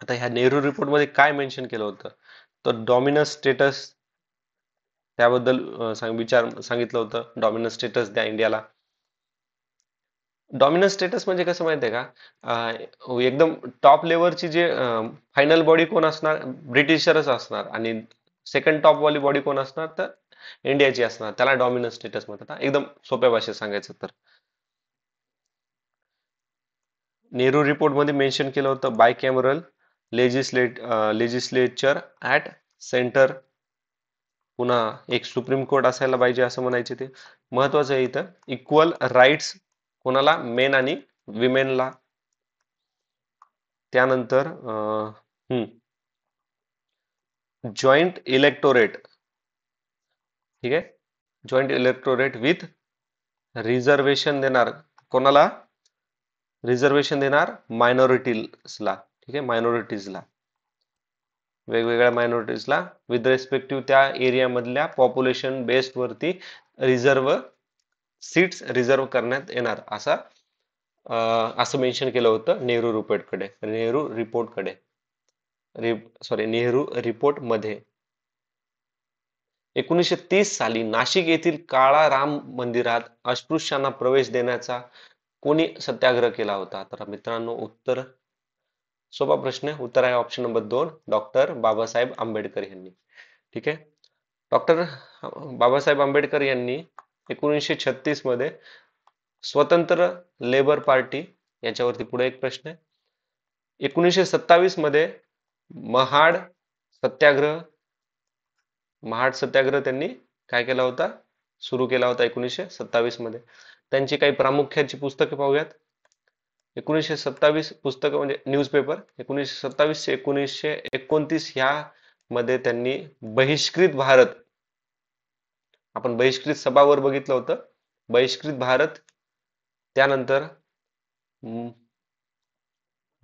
आता ह्या नेहरू रिपोर्ट मध्ये काय मेन्शन केलं होतं? तर डॉमिनस स्टेटस त्याबद्दल सांगितलं होतं. डॉमिनस स्टेटस द्या इंडियाला. डॉमिनस स्टेटस म्हणजे कसं माहिती आहे का? एकदम टॉप लेवलची जे फायनल बॉडी कोण असणार? ब्रिटिशरच असणार. आणि सेकंड टॉप वाली बॉडी कोण असणार? तर इंडियाची असणार. त्याला डॉमिनस स्टेटस म्हणतात. एकदम सोप्या भाषेत सांगायचं तर. नेहरू रिपोर्ट मध्ये मेन्शन केलं होतं बायकॅमरल लेजिस्लेचर ऍट सेंटर. पुन्हा एक सुप्रीम कोर्ट असायला पाहिजे असं म्हणायचे ते. महत्वाचं आहे इथं इक्वल राईट्स कोणाला? मेन आणि विमेनला. त्यानंतर जॉईंट इलेक्टोरेट. ठीक आहे. जॉईंट इलेक्टोरेट विथ रिझर्वेशन देणार कोणाला? रिझर्वेशन देणार मायनॉरिटीजला. ठीक आहे, मायनॉरिटीजला, वेगवेगळ्या मायनॉरिटीजला विथ रेस्पेक्टिव्ह त्या एरिया मधल्या पॉप्युलेशन बेस्ड वरती सीट्स रिझर्व करण्यात येणार असं मेन्शन केलं होतं नेहरू रिपोर्टकडे. नेहरू रिपोर्ट मध्ये. 1930 साली नाशिक येथील काळा राम मंदिरात अस्पृश्यांना प्रवेश देण्याचा कोणी सत्याग्रह केला होता? तर मित्रांनो उत्तर सोपा प्रश्न आहे. उत्तर आहे option number 2, doctor Babasaheb Ambedkar यांनी. ठीक आहे. डॉक्टर बाबासाहेब आंबेडकर यांनी 1936 मध्ये स्वतंत्र लेबर पार्टी, याच्यावरती पुढे एक प्रश्न आहे. 1927 मध्ये महाड सत्याग्रह त्यांनी काय केला होता? सुरू केला होता 1927 मध्ये. त्यांची काही प्रामुख्याची पुस्तके पाहूयात. 1927 पुस्तकं म्हणजे न्यूजपेपर 1927 ते 1929 ह्या मध्ये त्यांनी बहिष्कृत भारत, आपण बहिष्कृत सभावर बघितलं होतं, बहिष्कृत भारत, त्यानंतर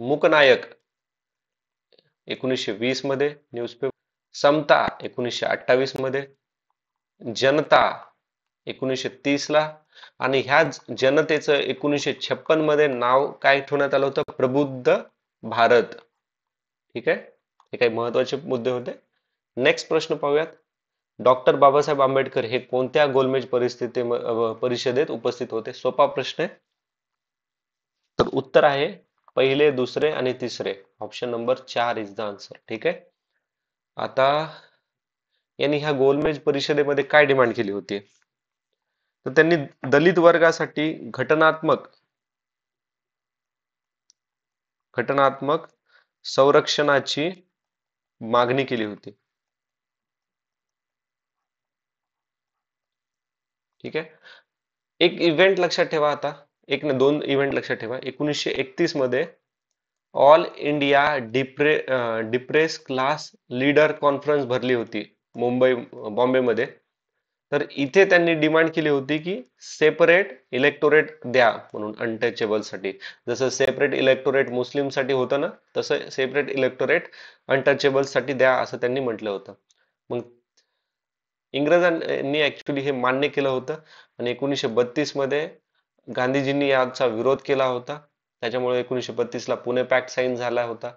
मूकनायक 1920 मध्ये न्यूजपेपर, समता 1928 मध्ये, जनता 1930 ला, आणि ह्या जनतेचं 1956 मध्ये नाव काय ठेवण्यात आलं होतं? प्रबुद्ध भारत. ठीक आहे, हे काही महत्वाचे मुद्दे होते. नेक्स्ट प्रश्न पाहूयात. डॉक्टर बाबासाहेब आंबेडकर हे कोणत्या गोलमेज परिषदेत उपस्थित होते? सोपा प्रश्न आहे. तर उत्तर आहे पहिले, दुसरे आणि तिसरे. Option number 4 is the answer. ठीक आहे. आता यांनी ह्या गोलमेज परिषदेमध्ये काय डिमांड केली होती? तर त्यांनी दलित वर्गासाठी घटनात्मक संरक्षणाची मागणी केली होती. ठीक आहे. एक इव्हेंट लक्षात ठेवा आता. एक ना दोन इव्हेंट लक्षात ठेवा. 1931 मध्ये all India depress class leader conference भरली होती बॉम्बे मध्ये. तर इथे त्यांनी डिमांड केली होती की सेपरेट इलेक्टोरेट द्या म्हणून अनटचेबल साठी. जसं सेपरेट इलेक्टोरेट मुस्लिम साठी होतं ना, तसं सेपरेट इलेक्टोरेट अनटचेबल साठी द्या असं त्यांनी म्हटलं होतं. मग इंग्रजांनी ऍक्च्युली हे मान्य केलं होतं आणि 1932 मध्ये गांधीजींनी याचा विरोध केला होता. त्याच्यामुळे 1932 ला पुणे पॅक्ट साइन झाला होता.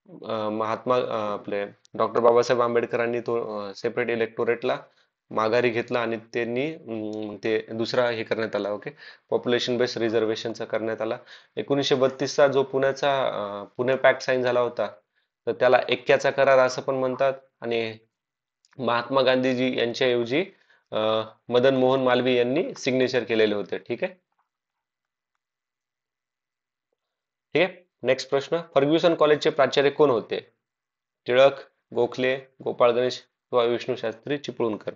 आपले डॉक्टर बाबासाहेब आंबेडकरांनी तो सेपरेट इलेक्टोरेटला माघारी घेतला आणि त्यांनी ते दुसरा हे करण्यात आला. ओके, पॉप्युलेशन बेस्ड रिझर्वेशनचा करण्यात आला. 1932 चा जो पुणे पॅक्ट साइन झाला होता, तर त्याला एक्क्याचा करार असं पण म्हणतात. आणि महात्मा गांधीजी यांच्याऐवजी मदन मोहन मालवीय यांनी सिग्नेचर केलेले होते. ठीक आहे. ठीक आहे. नेक्स्ट प्रश्न. फर्ग्युसन कॉलेजचे प्राचार्य कोण होते? टिळक, गोखले, गोपाळ गणेश किंवा विष्णू शास्त्री चिपळूणकर.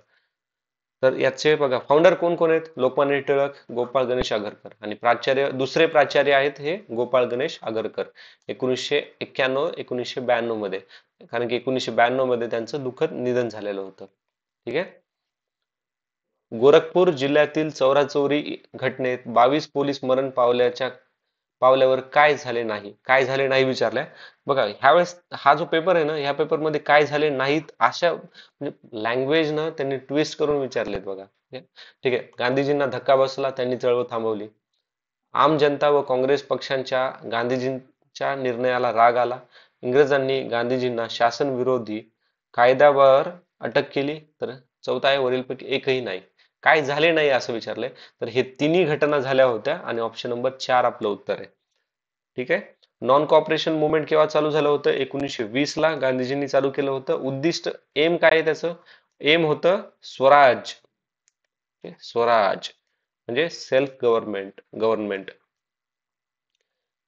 तर याचे बघा फाउंडर कोण कोण आहेत? लोकमान्य टिळक, गोपाळ गणेश आगरकर. आणि दुसरे प्राचार्य आहेत हे गोपाळ गणेश आगरकर. 1991 1992 मध्ये. कारण की 1992 मध्ये त्यांचं दुःखद निधन झालेलं होतं. ठीक आहे. गोरखपूर जिल्ह्यातील चौराचौरी घटनेत 22 पोलीस मरण पावल्यावर काय झाले नाही विचारलंय. बघा ह्यावेळेस हा जो पेपर आहे ना, ह्या पेपर मध्ये काय झाले नाहीत अशा म्हणजे लँग्वेज ना त्यांनी ट्विस्ट करून विचारलेत बघा. ठीक आहे. गांधीजींना धक्का बसला, त्यांनी चळवळ थांबवली. आम जनता व काँग्रेस पक्षांच्या गांधीजींच्या निर्णयाला राग आला. इंग्रजांनी गांधीजींना शासन विरोधी कायद्यावर अटक केली. तर चौथा आहे वरीलपैकी एकही नाही. काय झाले नाही असं विचारलंय. तर हे तिन्ही घटना झाल्या होत्या आणि ऑप्शन नंबर 4 आपलं उत्तर आहे. ठीक आहे. नॉन कॉपरेशन मुवमेंट केव्हा चालू झालं होतं? 1920 ला गांधीजींनी चालू केलं होतं. उद्दिष्ट एम काय आहे त्याचं? एम होतं स्वराज. स्वराज म्हणजे सेल्फ गव्हर्नमेंट.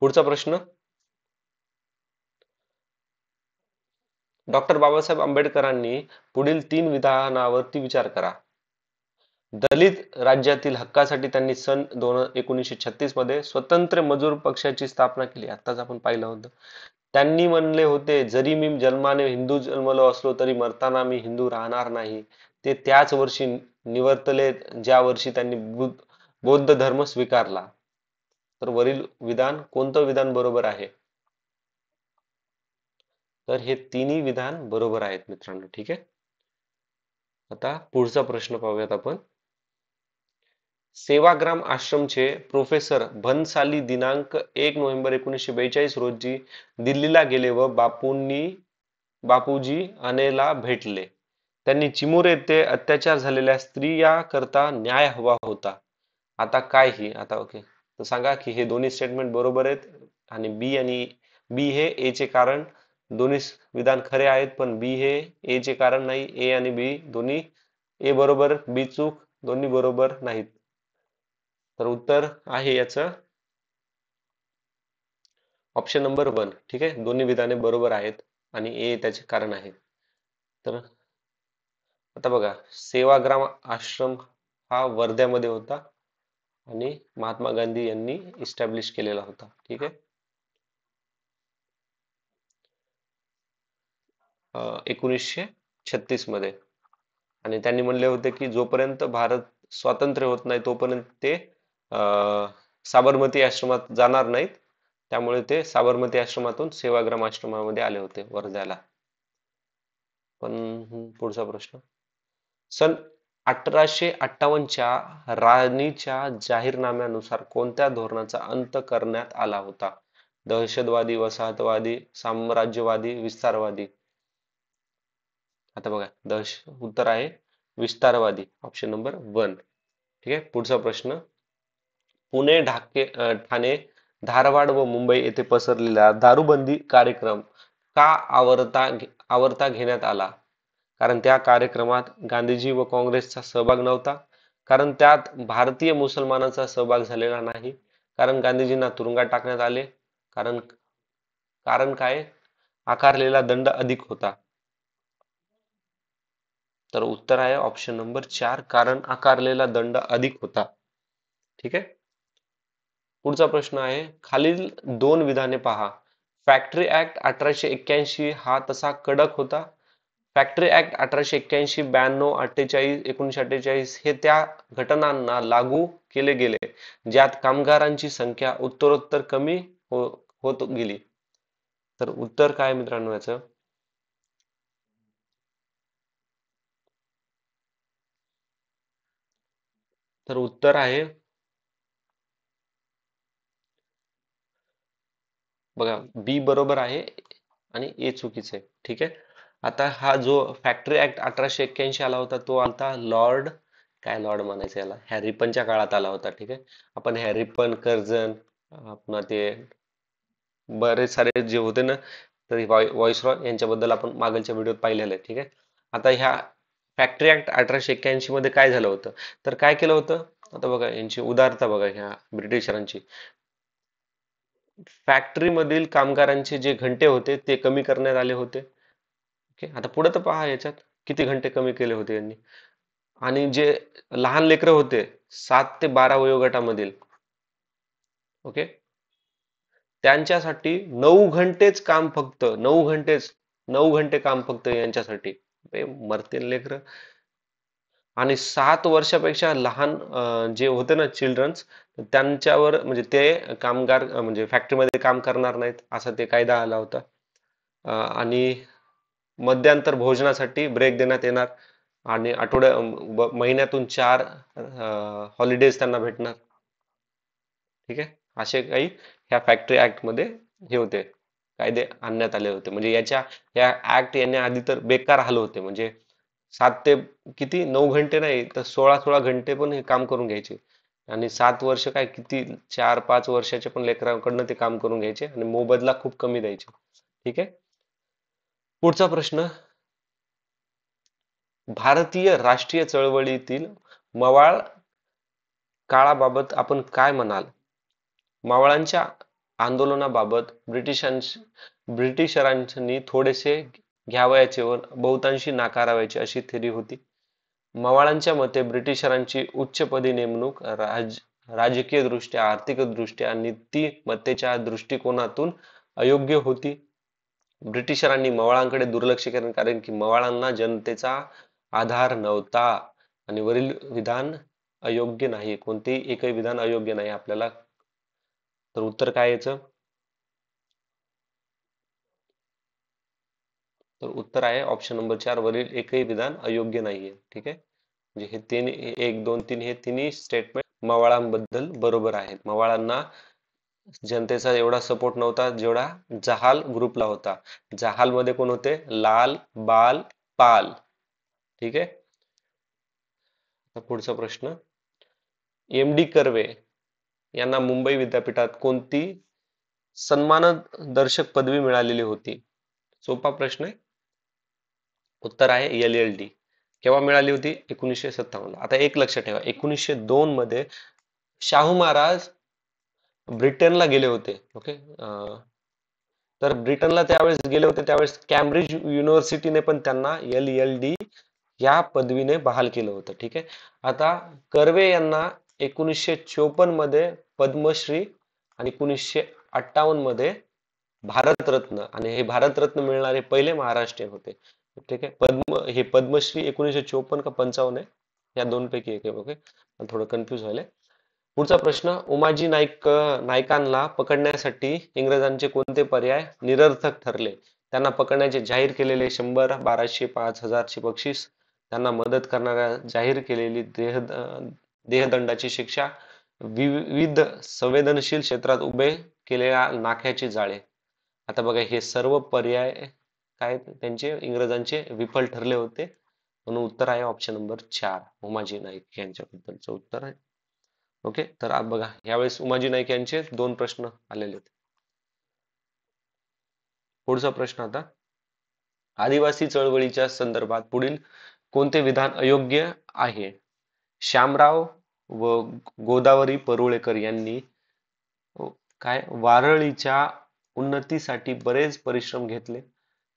पुढचा प्रश्न. डॉक्टर बाबासाहेब आंबेडकरांनी पुढील 3 विधानावरती विचार करा. दलित राज्यातील हक्कासाठी त्यांनी सन 1936 मध्ये स्वतंत्र मजूर पक्षाची स्थापना केली. आताच आपण पाहिलं होतं. त्यांनी म्हणले होते, जरी मी जन्माने हिंदू जन्मलो असलो तरी मरताना मी हिंदू राहणार नाही. ते त्याच वर्षी निवर्तले ज्या वर्षी त्यांनी बौद्ध धर्म स्वीकारला. तर वरील विधान कोणतं विधान बरोबर आहे? तर हे तिन्ही विधान बरोबर आहेत मित्रांनो. ठीक आहे. आता पुढचा प्रश्न पाहूयात आपण. सेवाग्राम आश्रमचे प्रोफेसर भन्साली दिनांक 1 नोव्हेंबर 1942 रोजी दिल्लीला गेले व बापूजी अनेला भेटले. त्यांनी चिमूर येथे अत्याचार झालेल्या स्त्रिया करता न्याय हवा होता. आता काय ही आता ओके, तर सांगा की हे दोन्ही स्टेटमेंट बरोबर आहेत. आणि बी हे ए चे कारण. दोन्ही विधान खरे आहेत, पण बी हे ए चे कारण नाही. ए आणि बी दोन्ही, ए बरोबर बी चूक, दोन्ही बरोबर नाहीत. तर उत्तर आहे याचं ऑप्शन नंबर 1. ठीक आहे. दोन्ही विधाने बरोबर आहेत आणि ए त्याचे कारण आहे. तर आता बघा, सेवाग्राम आश्रम हा वर्ध्यामध्ये होता आणि महात्मा गांधी यांनी इस्टॅब्लिश केलेला होता. ठीक आहे. 1936 मध्ये. आणि त्यांनी म्हणले होते की जोपर्यंत भारत स्वातंत्र्य होत नाही तोपर्यंत ते साबरमती आश्रमात जाणार नाहीत. त्यामुळे ते साबरमती आश्रमातून सेवाग्राम आश्रमामध्ये आले होते वर्ध्याला. पण पुढचा प्रश्न, सन 1858च्या राणीच्या जाहीरनाम्यानुसार कोणत्या धोरणाचा अंत करण्यात आला होता? दहशतवादी, वसाहतवादी, साम्राज्यवादी, विस्तारवादी. आता बघा, उत्तर आहे विस्तारवादी, ऑप्शन नंबर 1. ठीक आहे. पुढचा प्रश्न, पुणे, ठाणे, धारवाड व मुंबई येथे पसरलेला दारूबंदी कार्यक्रम का आवर्ता घेण्यात आला? कारण त्या कार्यक्रमात गांधीजी व काँग्रेसचा सहभाग नव्हता, कारण त्यात भारतीय मुसलमानांचा सहभाग झालेला नाही, कारण गांधीजींना तुरुंगात टाकण्यात आले, कारण कारण काय, आकारलेला दंड अधिक होता. तर उत्तर आहे ऑप्शन नंबर 4, कारण आकारलेला दंड अधिक होता. ठीक आहे. पुढचा प्रश्न आहे, खालील दोन विधाने पहा. फॅक्टरी ऍक्ट 1881 हा तसा कडक होता. फॅक्टरी ऍक्ट 1881, 92, 48, 1948 हे त्या घटनांना लागू केले गेले ज्यात कामगारांची संख्या उत्तरोत्तर कमी होत गेली. तर उत्तर काय मित्रांनो याचं? तर उत्तर आहे बघा, बी बरोबर आहे आणि ए चुकीचं आहे. ठीक आहे. आता हा जो फॅक्टरी ऍक्ट 1881 आला होता तो आलता लॉर्ड, काय लॉर्ड म्हणायचं याला, हॅरिपनच्या काळात आला होता. ठीक आहे. आपण हॅरिपन, कर्जन, आपण ते बरेच सारे जे होते ना, तर व्हॉइसरॉय यांच्याबद्दल आपण मागच्या व्हिडिओत पाहिलेलं आहे. ठीक आहे. आता ह्या फॅक्टरी ऍक्ट 1881 मध्ये काय झालं होतं, तर काय केलं होतं, आता बघा यांची उदारता बघा ह्या ब्रिटिशरांची. फॅक्टरी मधील कामगारांचे जे घंटे होते ते कमी करण्यात आले होते. ओके. आता पुढे तर पहा याच्यात किती घंटे कमी केले होते यांनी. आणि जे लहान लेकरं होते 7 ते 12 वयोगटामधील, ओके, त्यांच्यासाठी 9 घंटेच काम, फक्त 9 घंटेच, 9 घंटे काम फक्त यांच्यासाठी. मरतील लेकरं. आणि 7 वर्षापेक्षा लहान जे होते ना चिल्ड्रन्स, त्यांच्यावर म्हणजे ते कामगार म्हणजे फॅक्टरीमध्ये काम करणार नाहीत असा ते कायदा आला होता. आणि मध्यांतर भोजनासाठी ब्रेक देण्यात येणार, आणि महिन्यातून 4 हॉलिडेज त्यांना भेटणार. ठीक आहे. असे काही ह्या फॅक्टरी ऍक्ट मध्ये हे होते, कायदे आणण्यात आले होते. म्हणजे या ऍक्ट येण्याआधी तर बेकार हाल होते. म्हणजे 7 ते किती 9 घंटे नाही तर 16-16 घंटे पण हे काम करून घ्यायचे. आणि 7 वर्ष काय किती 4-5 वर्षाचे पण लेकरांकडनं ते काम करून घ्यायचे आणि मोबदला खूप कमी द्यायचे. ठीक आहे. पुढचा प्रश्न, भारतीय राष्ट्रीय चळवळीतील मवाळ काळाबाबत आपण काय म्हणाल? मावळांच्या आंदोलनाबाबत ब्रिटिशरांनी थोडेसे घ्यावयाचे व बहुतांशी नाकारावयाचे अशी थेरी होती. मवाळांच्या मते ब्रिटिशरांची उच्चपदी नेमणूक राजकीयदृष्ट्या, आर्थिकदृष्ट्या, नीतिमत्तेच्या दृष्टिकोनातून अयोग्य होती. ब्रिटिशरांनी मवाळांकडे दुर्लक्ष केले कारण की मवाळांना जनतेचा आधार नव्हता. आणि वरील विधान अयोग्य नाही, कोणतेही एकही विधान अयोग्य नाही आपल्याला. तर उत्तर काय याचं? तर उत्तर आहे ऑप्शन नंबर 4, वरील एकही विधान अयोग्य नाहीये. ठीक आहे. म्हणजे हे 1, 2, 3 हे तिन्ही स्टेटमेंट मवाळांबद्दल बरोबर आहेत. मवाळांना जनतेचा एवढा सपोर्ट नव्हता जेवढा जहाल ग्रुपला होता. जहाल मध्ये कोण होते? लाल, बाल, पाल. ठीक आहे. पुढचा प्रश्न, एम डी कर्वे यांना मुंबई विद्यापीठात कोणती सन्मानदर्शक पदवी मिळालेली होती? सोपा प्रश्न आहे. उत्तर आहे LLD. केव्हा मिळाली होती? 1957 ला. आता एक लक्षात ठेवा, 1902 मध्ये शाहू महाराज ब्रिटनला गेले होते. ओके. तर ब्रिटनला त्यावेळेस गेले होते, त्यावेळेस कॅम्ब्रिज युनिव्हर्सिटीने पण त्यांना LLD या पदवीने बहाल केलं होतं. ठीक आहे. आता कर्वे यांना 1954 मध्ये पद्मश्री आणि 1958 मध्ये भारतरत्न, आणि हे भारतरत्न मिळणारे पहिले महाराष्ट्रीयन होते. ठीक आहे. हे पद्मश्री 1954 का 55 आहे? या दोन पैकी एक आहे. ओके, थोडं कन्फ्यूज व्हायलंय. पुढचा प्रश्न, उमाजी नाईकांना पकडण्यासाठी इंग्रजांचे कोणते पर्याय निरर्थक ठरले? त्यांना पकडण्याचे जाहीर केलेले 100, 1200, 5000चे बक्षीस, त्यांना मदत करणाऱ्या जाहीर केलेली देहदंडाची शिक्षा, विविध संवेदनशील क्षेत्रात उभे केलेल्या नाख्याचे जाळे. आता बघा, हे सर्व पर्याय काय त्यांचे इंग्रजांचे विफल ठरले होते, म्हणून उत्तर आहे ऑप्शन नंबर 4, उमाजी नाईक यांच्याबद्दलचं उत्तर आहे. ओके, तर आप बघा, यावेळेस उमाजी नाईक यांचे 2 प्रश्न आलेले आहेत. पुढचा प्रश्न आता, आदिवासी चळवळीच्या संदर्भात पुढील कोणते विधान अयोग्य आहे? श्यामराव व गोदावरी परुळेकर यांनी वारळीच्या उन्नतीसाठी बरेच परिश्रम घेतले.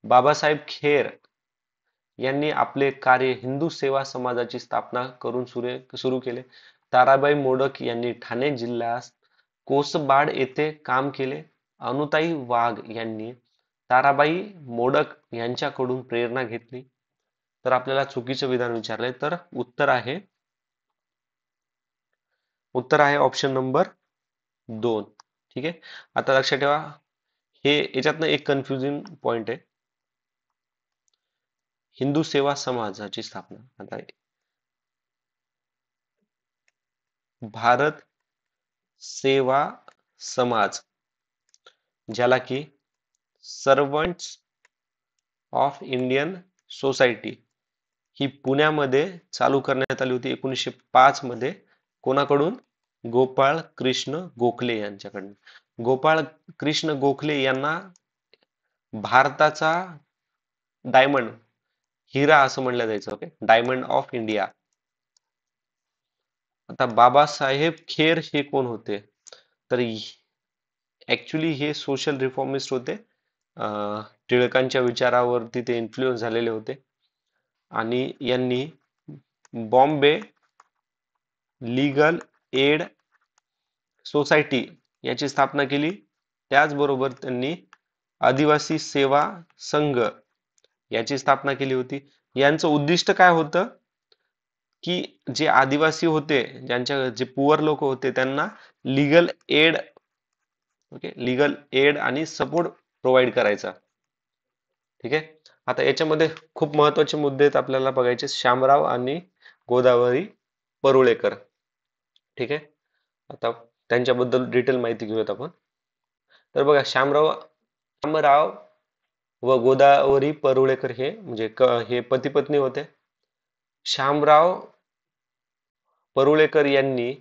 बाबासाहेब खेर यांनी आपले कार्य हिंदू सेवा समाजाची स्थापना करून सुरू केले. ताराबाई मोडक यांनी ठाणे जिल्ह्यात कोसबाड येथे काम केले. अनुताई वाघ यांनी ताराबाई मोडक यांच्याकडून प्रेरणा घेतली. तर आपल्याला चुकीचं विधान विचारलंय, तर उत्तर आहे ऑप्शन नंबर 2. ठीक आहे, आता लक्षात ठेवा, हे याच्यातनं एक कन्फ्युजिंग पॉइंट आहे. हिंदू सेवा समाजाची स्थापना, आता भारत सेवा समाज, ज्याला की सर्वंट्स ऑफ इंडियन सोसायटी, ही पुण्यामध्ये चालू करण्यात आली होती 1905 मध्ये. कोणाकडून? गोपाळ कृष्ण गोखले यांच्याकडून. गोपाळ कृष्ण गोखले यांना भारताचा डायमंड, हिरा असं म्हणलं जायचं. Okay, diamond of India. आता बाबासाहेब खेर हे कोण होते? तर ऍक्च्युली हे सोशल रिफॉर्मिस्ट होते. टिळकांच्या विचारावरती ते इन्फ्लुएन्स झालेले होते आणि यांनी बॉम्बे लीगल एड सोसायटी याची स्थापना केली. त्याचबरोबर त्यांनी आदिवासी सेवा संघ याची स्थापना केली होती. यांचं उद्दिष्ट काय होतं की जे आदिवासी होते, ज्यांच्या जे पुअर लोक होते, त्यांना legal aid, okay, legal aid आणि सपोर्ट प्रोव्हाइड करायचा. ठीक आहे, आता याच्यामध्ये खूप महत्वाचे मुद्दे आहेत आपल्याला बघायचे, श्यामराव आणि गोदावरी परुळेकर. ठीक आहे, आता त्यांच्याबद्दल डिटेल माहिती घेऊयात आपण. तर बघा, श्यामराव व गोदावरी परुळेकर हे म्हणजे हे पती पत्नी होते. श्यामराव परुळेकर यांनी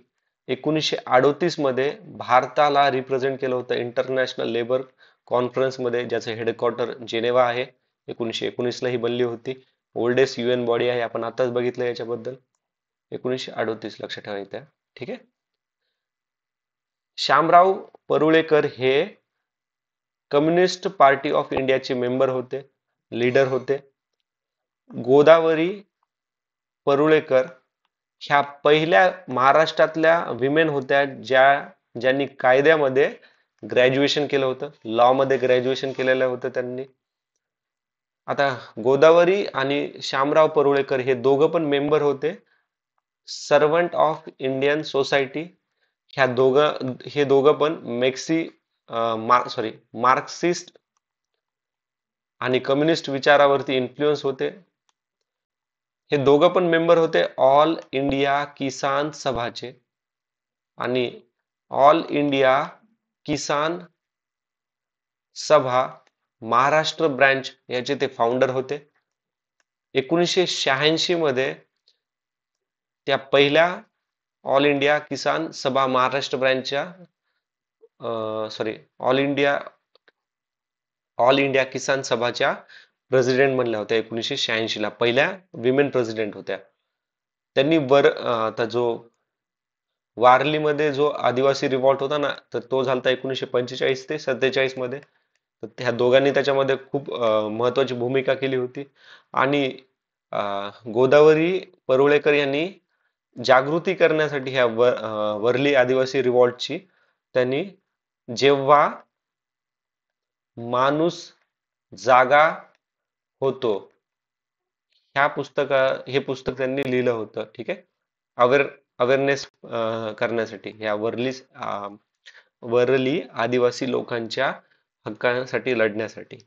1938 मध्ये भारताला रिप्रेझेंट केलं होतं इंटरनॅशनल लेबर कॉन्फरन्स मध्ये, ज्याचं हेडक्वार्टर जेनेवा आहे. 1919 ला ही बनली होती. ओल्डेस्ट UN बॉडी आहे, आपण आताच बघितलं याच्याबद्दल. 1938 लक्षात ठेवायचं. ठीक आहे, श्यामराव परुळेकर हे कम्युनिस्ट पार्टी ऑफ इंडियाचे मेंबर होते, लीडर होते. गोदावरी परुळेकर ह्या पहिल्या महाराष्ट्रातल्या विमेन होत्या ज्यांनी कायद्यामध्ये ग्रॅज्युएशन केलं होतं, लॉ मध्ये ग्रॅज्युएशन केलेलं होतं त्यांनी. आता गोदावरी आणि श्यामराव परुळेकर हे दोघं पण मेंबर होते सर्वंट ऑफ इंडियन सोसायटी. हे दोघं पण मार्क्सिस्ट आणि कम्युनिस्ट विचारावरती इन्फ्लुएन्स होते. हे दोघं पण मेंबर होते ऑल इंडिया किसान सभाचे, आणि ऑल इंडिया किसान सभा महाराष्ट्र ब्रँच याचे ते फाउंडर होते. 1986 मध्ये त्या पहिल्या ऑल इंडिया किसान सभा महाराष्ट्र ब्रँचच्या ऑल इंडिया किसान सभाच्या प्रेसिडेंट बनल्या होत्या. 1986 ला पहिल्या विमेन प्रेसिडेंट होत्या. त्यांनी आता जो वारलीमध्ये जो आदिवासी रिव्हॉल्ट होता ना, तर तो झाला 1945 ते 47 मध्ये. तर त्या दोघांनी त्याच्यामध्ये खूप महत्वाची भूमिका केली होती. आणि गोदावरी परुळेकर यांनी जागृती करण्यासाठी ह्या वरली आदिवासी रिव्हॉल्टची, त्यांनी जेव्हा माणूस जागा होतो हे पुस्तक त्यांनी लिहिलं होतं. ठीक आहे. अवेअरनेस करण्यासाठी ह्या वरली आदिवासी लोकांच्या हक्कांसाठी लढण्यासाठी.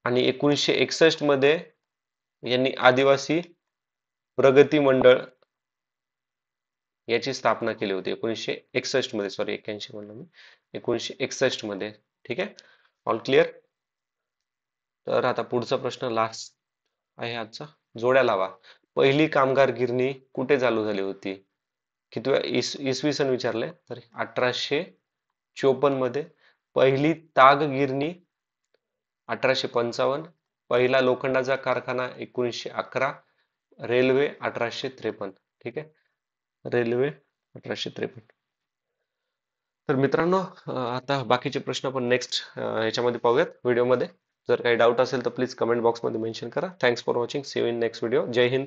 आणि 1961 मध्ये यांनी आदिवासी प्रगती मंडळ याची स्थापना केली होती. 1961 मध्ये, सॉरी 81 म्हणलं मी, 1961 मध्ये. ठीक आहे. All clear. तर आता पुढचा प्रश्न लास्ट आहे आजचा. जोड्या लावा. पहिली कामगार गिरणी कुठे चालू झाली होती? किती इसवी सन विचारले तर 1854 मध्ये. पहिली ताग गिरणी 1855. पहिला लोखंडाचा कारखाना 1911. रेल्वे 1853. ठीक आहे. रेल्वे 1853. तर मित्रांनो, आता बाकीचे प्रश्न आपण नेक्स्ट याच्यामध्ये पाहूयात व्हिडिओमध्ये. जर काही डाऊट असेल तर प्लीज कमेंट बॉक्समध्ये मेन्शन करा. Thanks for watching. See you in next video. जय हिंद.